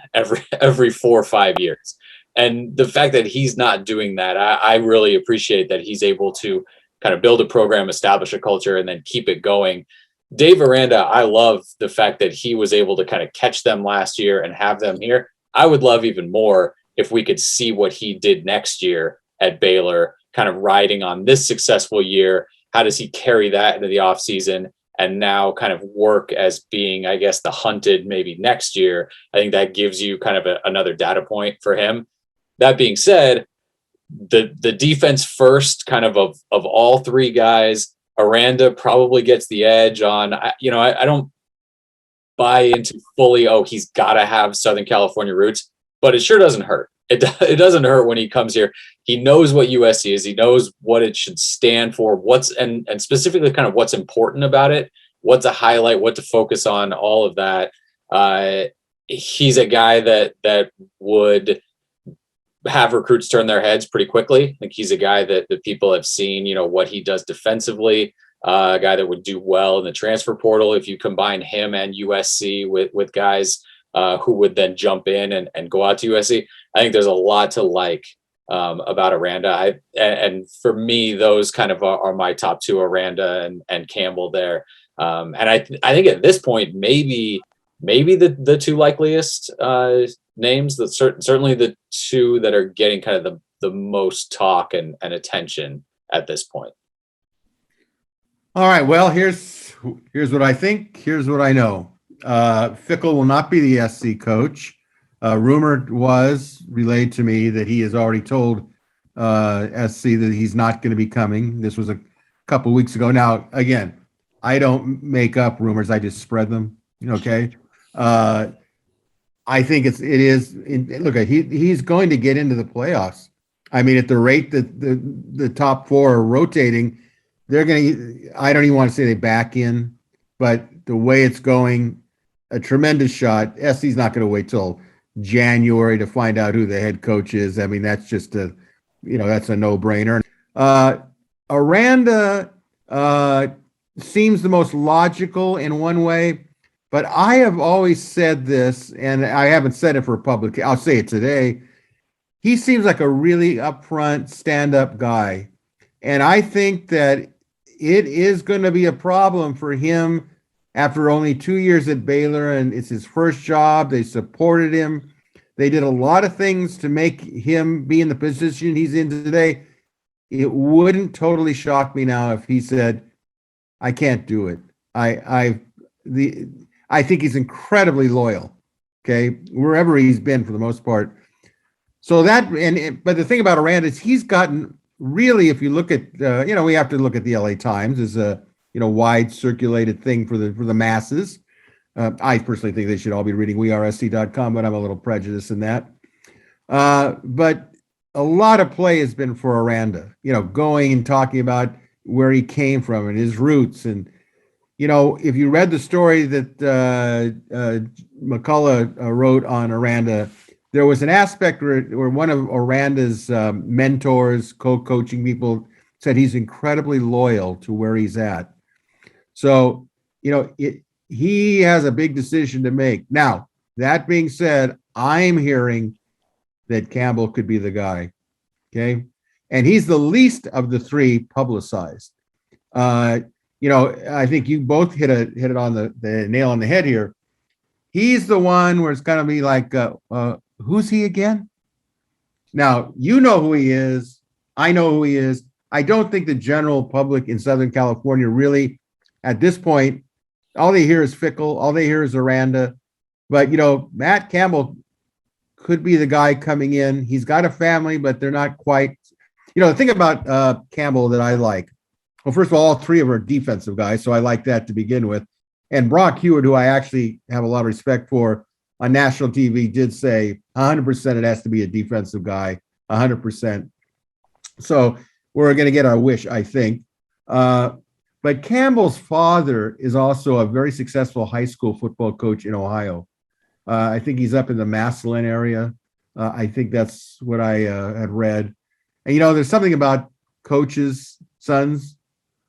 every 4 or 5 years. And the fact that he's not doing that, I really appreciate that he's able to kind of build a program, establish a culture, and then keep it going. Dave Aranda, I love the fact that he was able to kind of catch them last year and have them here. I would love even more if we could see what he did next year at Baylor, kind of riding on this successful year. How does he carry that into the offseason and now kind of work as being, I guess, the hunted maybe next year? I think that gives you kind of another data point for him. That being said, the defense first kind of all three guys, Aranda probably gets the edge on, I don't buy into fully, he's got to have Southern California roots, but it sure doesn't hurt. It doesn't hurt when he comes here. He knows what USC is. He knows what it should stand for, and specifically kind of what's important about it, what to highlight, what to focus on, all of that. He's a guy that would have recruits turn their heads pretty quickly. I think he's a guy that people have seen, what he does defensively, a guy that would do well in the transfer portal. If you combine him and USC with guys who would then jump in and go out to USC, I think there's a lot to like about Aranda. And for me, those kind of are my top two, Aranda and Campbell there. And I think at this point, maybe the two likeliest names, that certainly the two that are getting kind of the most talk and attention at this point. All right. Well, here's what I think. Here's what I know. Fickle will not be the SC coach. Rumor was relayed to me that he has already told SC that he's not going to be coming. This was a couple weeks ago. Now, again, I don't make up rumors. I just spread them. Okay. I think it is. Look, he's going to get into the playoffs. I mean, at the rate that the top four are rotating, they're going to. I don't even want to say they back in, but the way it's going, a tremendous shot. SC's not going to wait till January to find out who the head coach is. I mean, that's just that's a no-brainer. Aranda seems the most logical in one way. But I have always said this, and I haven't said it for public. I'll say it today. He seems like a really upfront, stand-up guy. And I think that it is going to be a problem for him after only 2 years at Baylor, and it's his first job. They supported him. They did a lot of things to make him be in the position he's in today. It wouldn't totally shock me now if he said, I can't do it. I think he's incredibly loyal, okay, wherever he's been for the most part. So but the thing about Aranda is he's gotten really, if you look at, we have to look at the LA Times as a, wide circulated thing for the masses. I personally think they should all be reading wearesc.com, but I'm a little prejudiced in that. But a lot of play has been for Aranda, going and talking about where he came from and his roots. And if you read the story that McCullough wrote on Aranda, there was an aspect where one of Aranda's mentors, co-coaching people, said he's incredibly loyal to where he's at. So, he has a big decision to make. Now, that being said, I'm hearing that Campbell could be the guy, okay? And he's the least of the three publicized. I think you both hit it on the nail on the head here. He's the one where it's going to be like, who's he again? Now, you know who he is. I know who he is. I don't think the general public in Southern California really, at this point, all they hear is Fickle. All they hear is Aranda. But, Matt Campbell could be the guy coming in. He's got a family, but they're not quite. The thing about Campbell that I like, well, first of all three of them are defensive guys, so I like that to begin with. And Brock Hewitt, who I actually have a lot of respect for, on national TV did say 100% it has to be a defensive guy. 100%. So we're going to get our wish, I think. But Campbell's father is also a very successful high school football coach in Ohio. I think he's up in the Massillon area. I think that's what I had read. And, there's something about coaches' sons.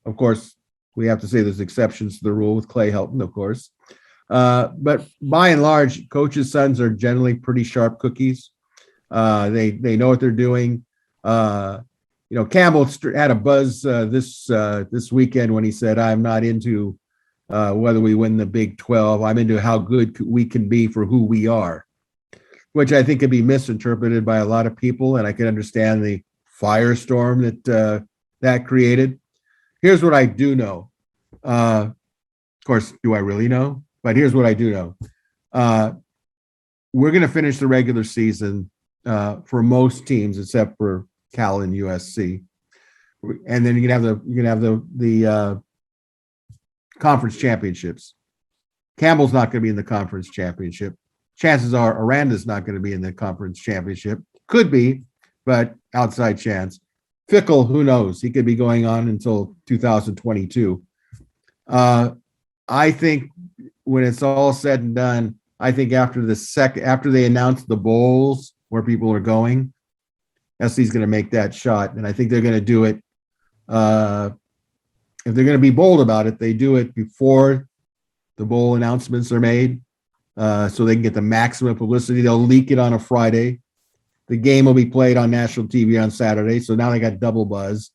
Of course, we have to say there's exceptions to the rule with Clay Helton, of course. But by and large, coaches' sons are generally pretty sharp cookies. They know what they're doing. Campbell had a buzz this weekend when he said, "I'm not into whether we win the Big 12. I'm into how good we can be for who we are," which I think could be misinterpreted by a lot of people, and I can understand the firestorm that created. Here's what I do know. Of course, do I really know? But here's what I do know. We're going to finish the regular season for most teams except for Cal and USC, and then you're gonna have the conference championships. Campbell's not going to be in the conference championship. Chances are Aranda's not going to be in the conference championship. Could be, but outside chance. Fickle, who knows? He could be going on until 2022. I think when it's all said and done, I think after they announce the bowls where people are going, SC's going to make that shot, and I think they're going to do it. If they're going to be bold about it, they do it before the bowl announcements are made, so they can get the maximum publicity. They'll leak it on a Friday. The game will be played on national TV on Saturday, so now they got double buzz.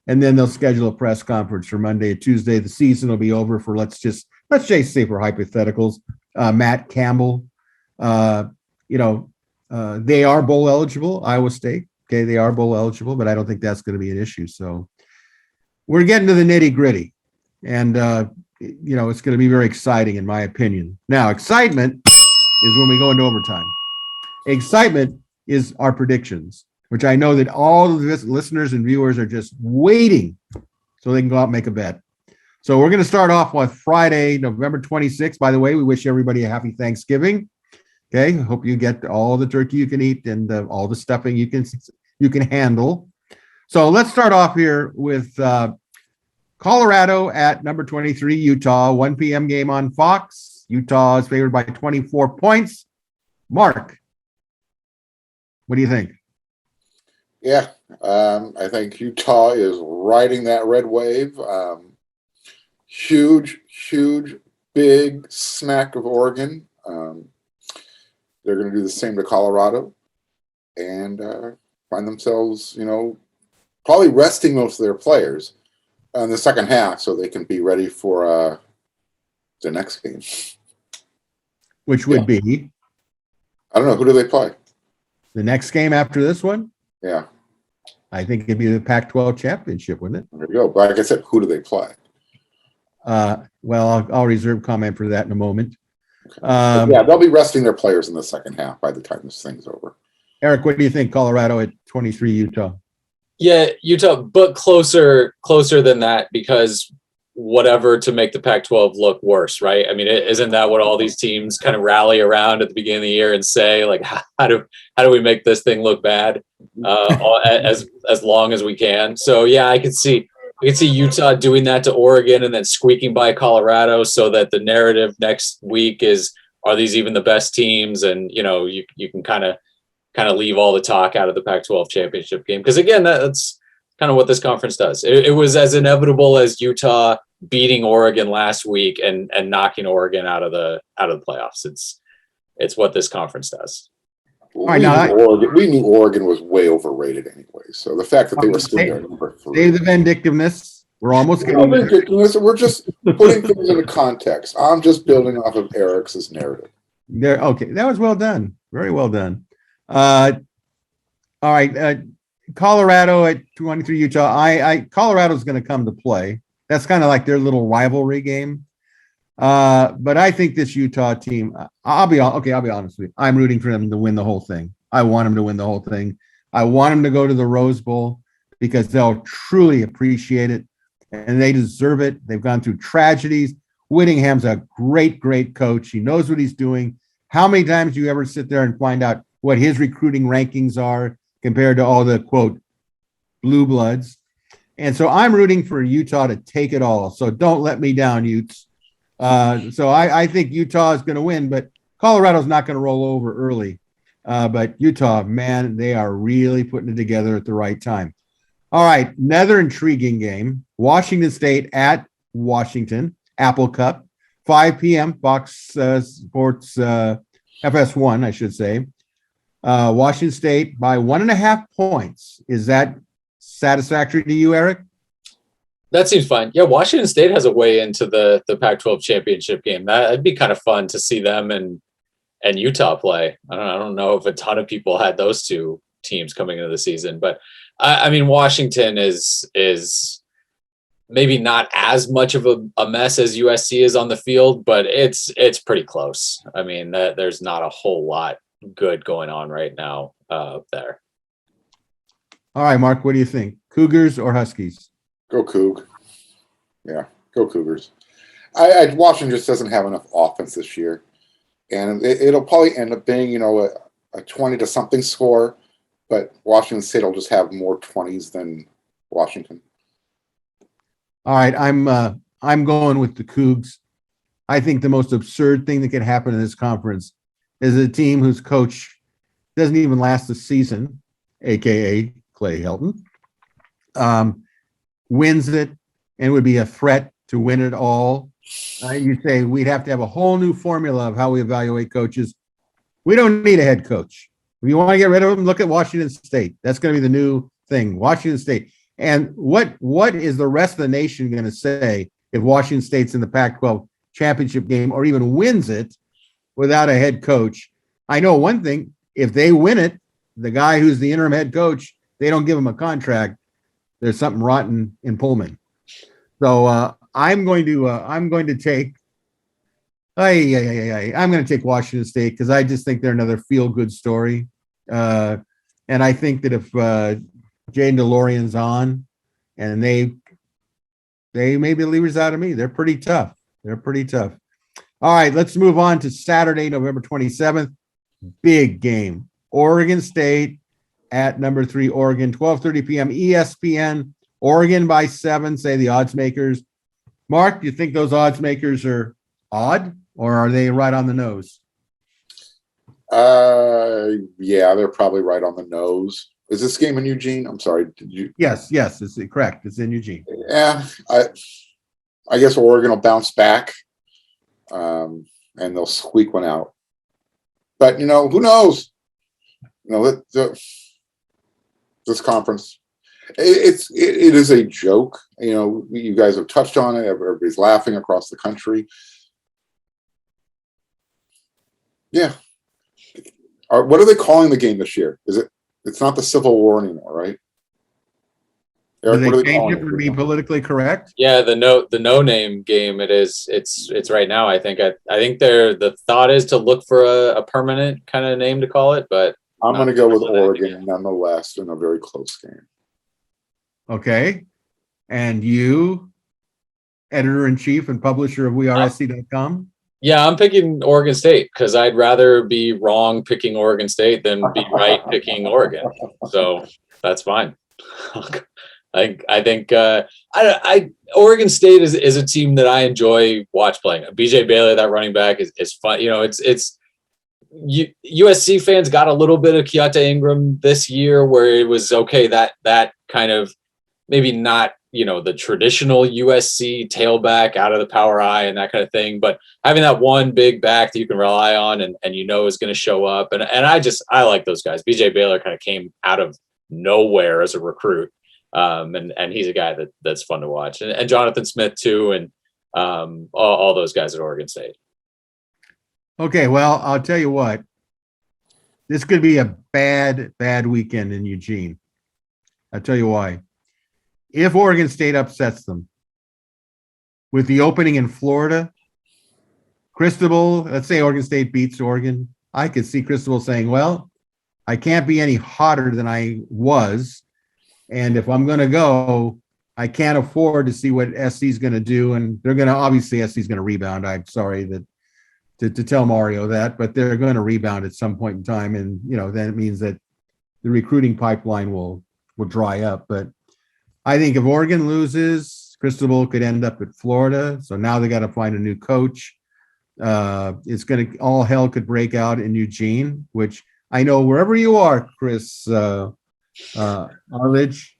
And then they'll schedule a press conference for Monday or Tuesday. The season will be over for let's just say for hypotheticals. Matt Campbell, they are bowl eligible. Iowa State. Okay, they are bowl eligible, but I don't think that's going to be an issue. So we're getting to the nitty gritty, and it's going to be very exciting, in my opinion. Now, excitement is when we go into overtime. Excitement is our predictions, which I know that all of the listeners and viewers are just waiting so they can go out and make a bet. So we're going to start off with Friday, November 26th. By the way, we wish everybody a happy Thanksgiving. Okay, hope you get all the turkey you can eat and all the stuffing you can handle. So let's start off here with Colorado at number 23, Utah, 1 p.m. game on Fox. Utah is favored by 24 points. Mark, what do you think? Yeah, I think Utah is riding that red wave. Huge, big smack of Oregon. They're going to do the same to Colorado and find themselves, probably resting most of their players in the second half so they can be ready for the next game. Which would be? I don't know. Who do they play? The next game after this one? Yeah. I think it'd be the Pac-12 championship, wouldn't it? There you go. But like I said, who do they play? Well, I'll reserve comment for that in a moment. Yeah, they'll be resting their players in the second half by the time this thing's over. Eric, what do you think? Colorado at 23, Utah. Yeah, Utah, but closer than that, because whatever to make the Pac-12 look worse, right? I mean, isn't that what all these teams kind of rally around at the beginning of the year and say, like, how do we make this thing look bad as long as we can? So yeah, I could see Utah doing that to Oregon and then squeaking by Colorado, so that the narrative next week is, are these even the best teams? And you can kind of leave all the talk out of the Pac-12 championship game, because again, that's kind of what this conference does. It was as inevitable as Utah beating Oregon last week and knocking Oregon out of the playoffs. It's what this conference does. We knew Oregon was way overrated anyway. So the fact that they were still there, number 3. Save the vindictiveness. We're almost getting there. We're just putting things into context. I'm just building off of Eric's narrative. There. Okay, that was well done. Very well done. All right. Colorado at 23, Utah. Colorado's going to come to play. That's kind of like their little rivalry game. But I think this Utah team, I'll be honest with you. I'm rooting for them to win the whole thing. I want them to win the whole thing. I want them to go to the Rose Bowl because they'll truly appreciate it and they deserve it. They've gone through tragedies. Whittingham's a great coach. He knows what he's doing. How many times do you ever sit there and find out what his recruiting rankings are? compared to all the quote blue bloods. And so I'm rooting for Utah to take it all. So don't let me down, Utes. So I think Utah is going to win, but Colorado's not going to roll over early. But Utah, man, they are really putting it together at the right time. All right, another intriguing game. Washington State at Washington, Apple Cup, 5 p.m., Fox Sports FS1, I should say. Washington State by 1.5 points. Is that satisfactory to you, Eric? That seems fine. Yeah, Washington State has a way into the Pac-12 championship game. That'd be kind of fun to see them and Utah play. I don't know if a ton of people had those two teams coming into the season, but I mean, Washington is maybe not as much of a mess as USC is on the field, but it's pretty close. I mean, there's not a whole lot good going on right now there. All right, Mark, what do you think? Cougars or Huskies? Go Coug. Yeah, go Cougars. Washington just doesn't have enough offense this year. And it'll probably end up being, a 20 to something score, but Washington State will just have more 20s than Washington. All right, I'm going with the Cougs. I think the most absurd thing that could happen in this conference is a team whose coach doesn't even last the season, aka Clay Helton, wins it and would be a threat to win it all. You say we'd have to have a whole new formula of how we evaluate coaches. We don't need a head coach. If you want to get rid of them, look at Washington State. That's going to be the new thing, Washington State. And what is the rest of the nation going to say if Washington State's in the Pac-12 championship game or even wins it without a head coach? I know one thing, if they win it, the guy who's the interim head coach, they don't give him a contract. There's something rotten in Pullman. So I'm going to take Washington State because I just think they're another feel-good story. And I think that if Jaden DeLorean's on and they may be leavers out of me, they're pretty tough. All right, let's move on to Saturday, November 27th. Big game. Oregon State at number 3, Oregon, 12:30 p.m. ESPN. Oregon by 7, say the odds makers. Mark, do you think those odds makers are odd or are they right on the nose? Yeah, they're probably right on the nose. Is this game in Eugene? I'm sorry. Did you? Yes, it's correct. It's in Eugene. Yeah, I guess Oregon will bounce back, and they'll squeak one out. But who knows? This conference, it is a joke. You guys have touched on it. Everybody's laughing across the country. Yeah. What are they calling the game this year? It's not the Civil War anymore, right? Eric, what are they calling it? To be politically correct? Yeah, the no name game. It is. It's right now. I think the thought is to look for a permanent kind of name to call it, but I'm going to go with Oregon nonetheless in a very close game. Okay. And you, editor-in-chief and publisher of WeAreSC.com? Yeah, I'm picking Oregon State because I'd rather be wrong picking Oregon State than be right picking Oregon. So that's fine. I think Oregon State is a team that I enjoy playing. BJ Bailey, that running back, is fun. USC fans got a little bit of Keontae Ingram this year where it was okay, that kind of maybe not, the traditional USC tailback out of the power I and that kind of thing, but having that one big back that you can rely on and is going to show up. And I like those guys. BJ Baylor kind of came out of nowhere as a recruit. And he's a guy that's fun to watch, and Jonathan Smith too. And all those guys at Oregon State. Okay, well, I'll tell you what. This could be a bad weekend in Eugene. I'll tell you why. If Oregon State upsets them with the opening in Florida, Cristobal, let's say Oregon State beats Oregon, I could see Cristobal saying, well, I can't be any hotter than I was. And if I'm going to go, I can't afford to see what SC is going to do. And they're going to, obviously, SC is going to rebound. I'm sorry to tell Mario that, but they're going to rebound at some point in time. And, then it means that the recruiting pipeline will dry up. But I think if Oregon loses, Cristobal could end up at Florida. So now they got to find a new coach. It's going to, all hell could break out in Eugene, which I know wherever you are, Chris Arledge,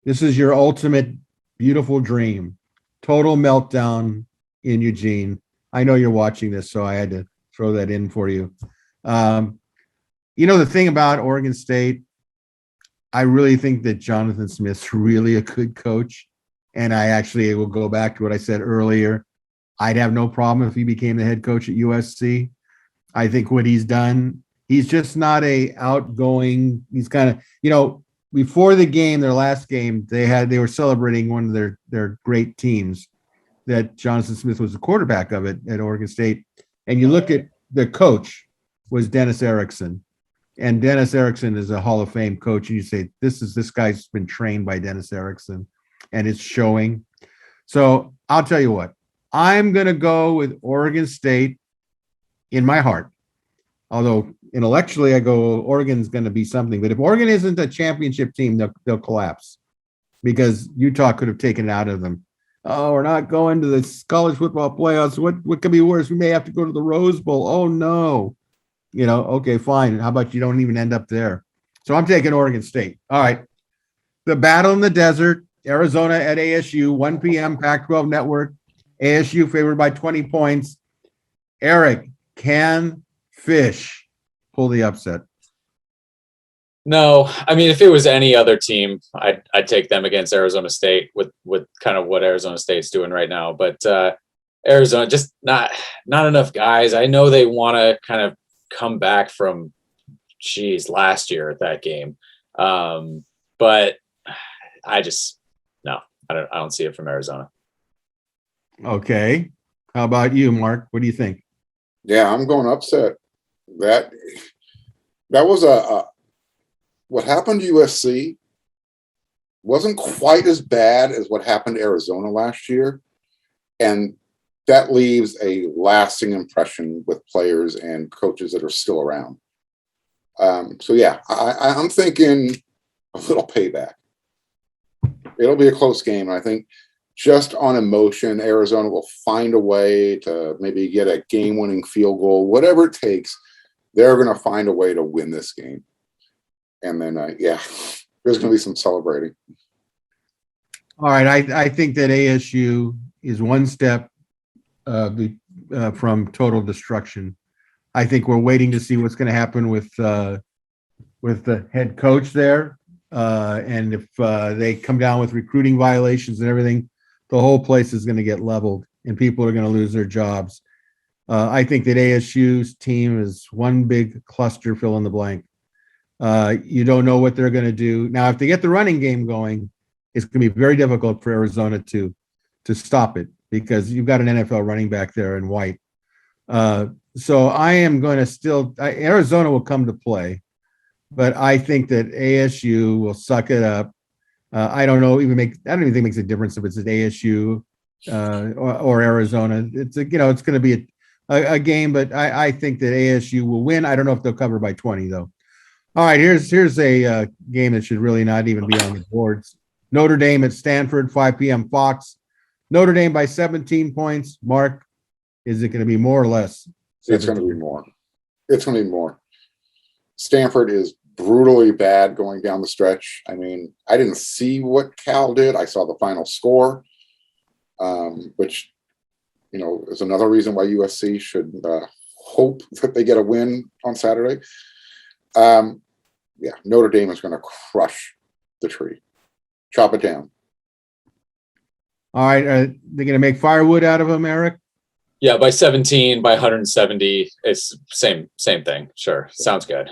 this is your ultimate beautiful dream. Total meltdown in Eugene. I know you're watching this, so I had to throw that in for you. The thing about Oregon State, I really think that Jonathan Smith's really a good coach. And I actually will go back to what I said earlier. I'd have no problem if he became the head coach at USC. I think what he's done, he's just not a outgoing, he's kind of, before the game, their last game, they were celebrating one of their great teams that Jonathan Smith was the quarterback of it at Oregon State. And you look at the coach was Dennis Erickson. And Dennis Erickson is a Hall of Fame coach. And you say, this guy's been trained by Dennis Erickson, and it's showing. So I'll tell you what, I'm going to go with Oregon State in my heart. Although intellectually I go, Oregon's going to be something. But if Oregon isn't a championship team, they'll collapse because Utah could have taken it out of them. Oh, we're not going to the college football playoffs. What could be worse? We may have to go to the Rose Bowl. Oh, no. Okay, fine. How about you don't even end up there? So I'm taking Oregon State. All right. The battle in the desert, Arizona at ASU, 1 p.m. Pac-12 network. ASU favored by 20 points. Eric, can Fish pull the upset? No, I mean, if it was any other team, I'd take them against Arizona State with kind of what Arizona State's doing right now. But Arizona, just not enough guys. I know they want to kind of come back from, last year at that game. But I don't see it from Arizona. Okay. How about you, Mark? What do you think? Yeah, I'm going upset. That was what happened to USC wasn't quite as bad as what happened to Arizona last year. And that leaves a lasting impression with players and coaches that are still around. So yeah, I'm thinking a little payback. It'll be a close game. I think just on emotion, Arizona will find a way to maybe get a game-winning field goal, whatever it takes. They're going to find a way to win this game. And then, there's going to be some celebrating. All right. I think that ASU is one step from total destruction. I think we're waiting to see what's going to happen with the head coach there. And if they come down with recruiting violations and everything, the whole place is going to get leveled and people are going to lose their jobs. I think that ASU's team is one big cluster, fill in the blank. You don't know what they're going to do. Now, if they get the running game going, it's going to be very difficult for Arizona to stop it because you've got an NFL running back there in White. So I am going to Arizona will come to play, but I think that ASU will suck it up. I don't even think it makes a difference if it's at ASU or Arizona. It's going to be a game, but I think that ASU will win. I don't know if they'll cover by 20 though. All right, here's a game that should really not even be on the boards. Notre Dame at Stanford, 5 p.m. Fox. Notre Dame by 17 points. Mark, is it going to be more or less? 17? It's going to be more. It's going to be more. Stanford is brutally bad going down the stretch. I mean, I didn't see what Cal did. I saw the final score, which, is another reason why USC should hope that they get a win on Saturday. Notre Dame is going to crush the tree. Chop it down. All right. Are they going to make firewood out of them, Eric? Yeah, by 17, by 170. It's same thing. Sure. Sounds good.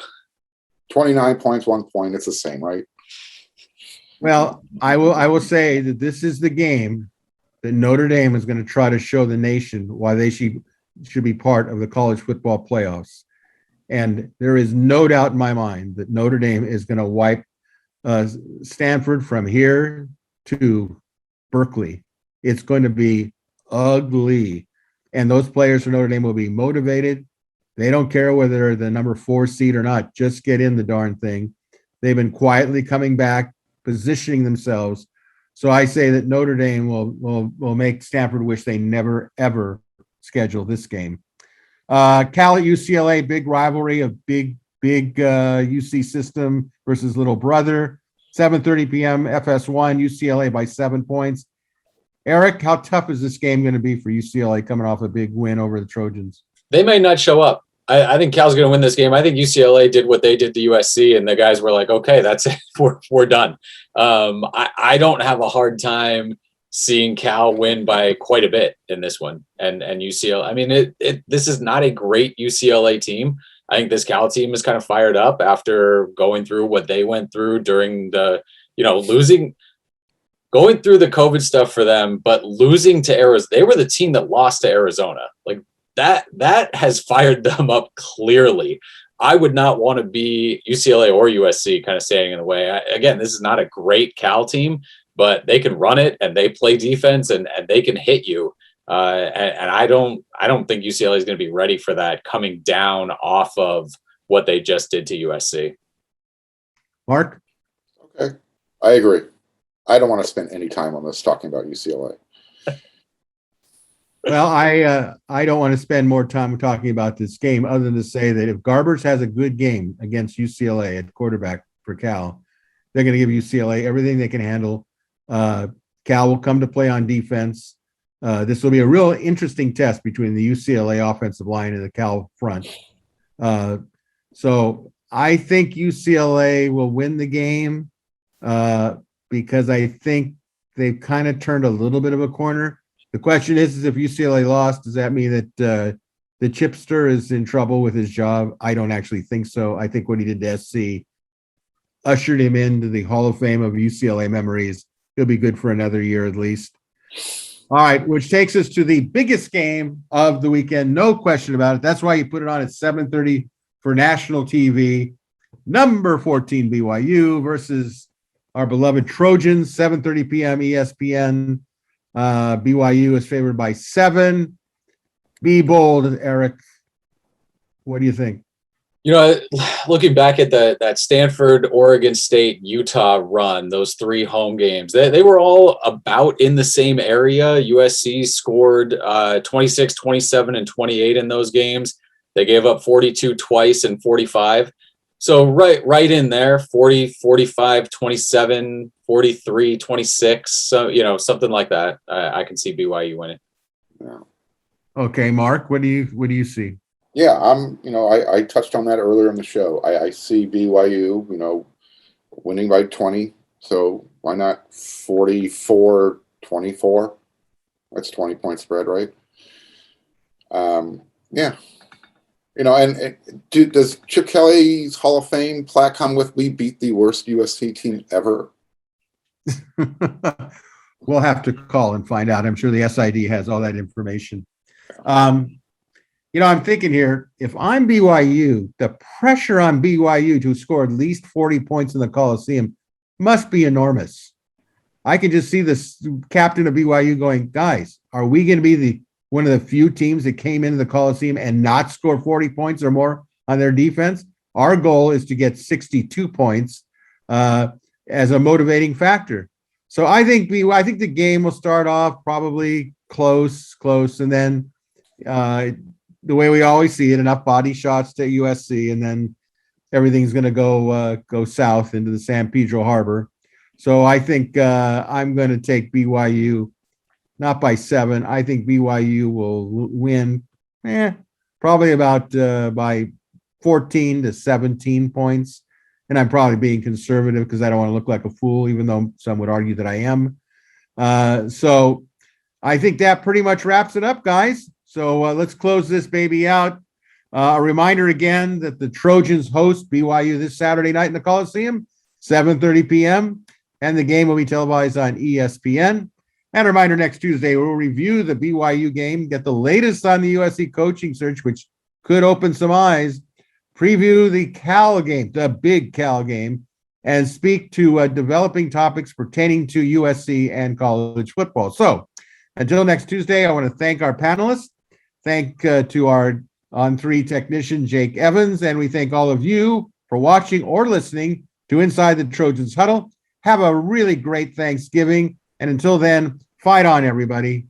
29 points, 1 point. It's the same, right? Well, I will say that this is the game that Notre Dame is going to try to show the nation why they should be part of the college football playoffs. And there is no doubt in my mind that Notre Dame is going to wipe Stanford from here to Berkeley. It's going to be ugly. And those players for Notre Dame will be motivated. They don't care whether they're the number 4 seed or not. Just get in the darn thing. They've been quietly coming back, positioning themselves. So I say that Notre Dame will make Stanford wish they never, ever scheduled this game. Cal at UCLA, big rivalry of big UC system versus little brother. 7:30 p.m. FS1, UCLA by 7 points. Eric, how tough is this game going to be for UCLA coming off a big win over the Trojans? They may not show up. I think Cal's going to win this game. I think UCLA did what they did to USC, and the guys were like, okay, that's it. We're done. I don't have a hard time seeing Cal win by quite a bit in this one. And UCLA, I mean, this is not a great UCLA team. I think this Cal team is kind of fired up after going through what they went through during the, going through the COVID stuff for them, but losing to Arizona. They were the team that lost to Arizona. Like that has fired them up clearly. I would not want to be UCLA or USC kind of standing in the way. Again, this is not a great Cal team, but they can run it and they play defense and they can hit you. And I don't think UCLA is going to be ready for that coming down off of what they just did to USC. Mark? Okay. I agree. I don't want to spend any time on this talking about UCLA. Well, I don't want to spend more time talking about this game other than to say that if Garbers has a good game against UCLA at quarterback for Cal, they're going to give UCLA everything they can handle. Cal will come to play on defense. This will be a real interesting test between the UCLA offensive line and the Cal front. So I think UCLA will win the game because I think they've kind of turned a little bit of a corner. The question is if UCLA lost, does that mean that the chipster is in trouble with his job? I don't actually think so. I think what he did to SC ushered him into the Hall of Fame of UCLA memories. He'll be good for another year at least. All right, which takes us to the biggest game of the weekend. No question about it. That's why you put it on at 7:30 for national TV. Number 14 BYU versus our beloved Trojans, 7:30 p.m. ESPN. BYU is favored by 7. Be bold, Eric. What do you think? Looking back at that Stanford, Oregon State, Utah run, those 3 home games, they were all about in the same area. USC scored 26, 27, and 28 in those games. They gave up 42 twice and 45. So right in there, 40, 45, 27, 43, 26. So, something like that. I can see BYU winning. Yeah. Okay, Mark, what do you see? Yeah, I touched on that earlier in the show. I see BYU, winning by 20. So why not 44-24? That's 20-point spread, right? Yeah. Does Chip Kelly's Hall of Fame plaque come with "We beat the worst USC team ever"? We'll have to call and find out. I'm sure the SID has all that information. I'm thinking here, if I'm BYU, the pressure on BYU to score at least 40 points in the Coliseum must be enormous. I can just see this captain of BYU going, guys, are we going to be one of the few teams that came into the Coliseum and not score 40 points or more on their defense? Our goal is to get 62 points as a motivating factor. So I think the game will start off probably close, and then the way we always see it, enough body shots to USC, and then everything's going to go south into the San Pedro Harbor. So I think I'm going to take BYU, not by 7. I think BYU will win, probably about by 14 to 17 points. And I'm probably being conservative because I don't want to look like a fool, even though some would argue that I am. So I think that pretty much wraps it up, guys. So let's close this baby out. A reminder again that the Trojans host BYU this Saturday night in the Coliseum, 7:30 p.m. And the game will be televised on ESPN. And a reminder, next Tuesday, we'll review the BYU game, get the latest on the USC coaching search, which could open some eyes, preview the Cal game, the big Cal game, and speak to developing topics pertaining to USC and college football. So until next Tuesday, I want to thank our panelists. Thank to our On3 technician, Jake Evans, and we thank all of you for watching or listening to Inside the Trojans Huddle. Have a really great Thanksgiving. And until then, fight on, everybody.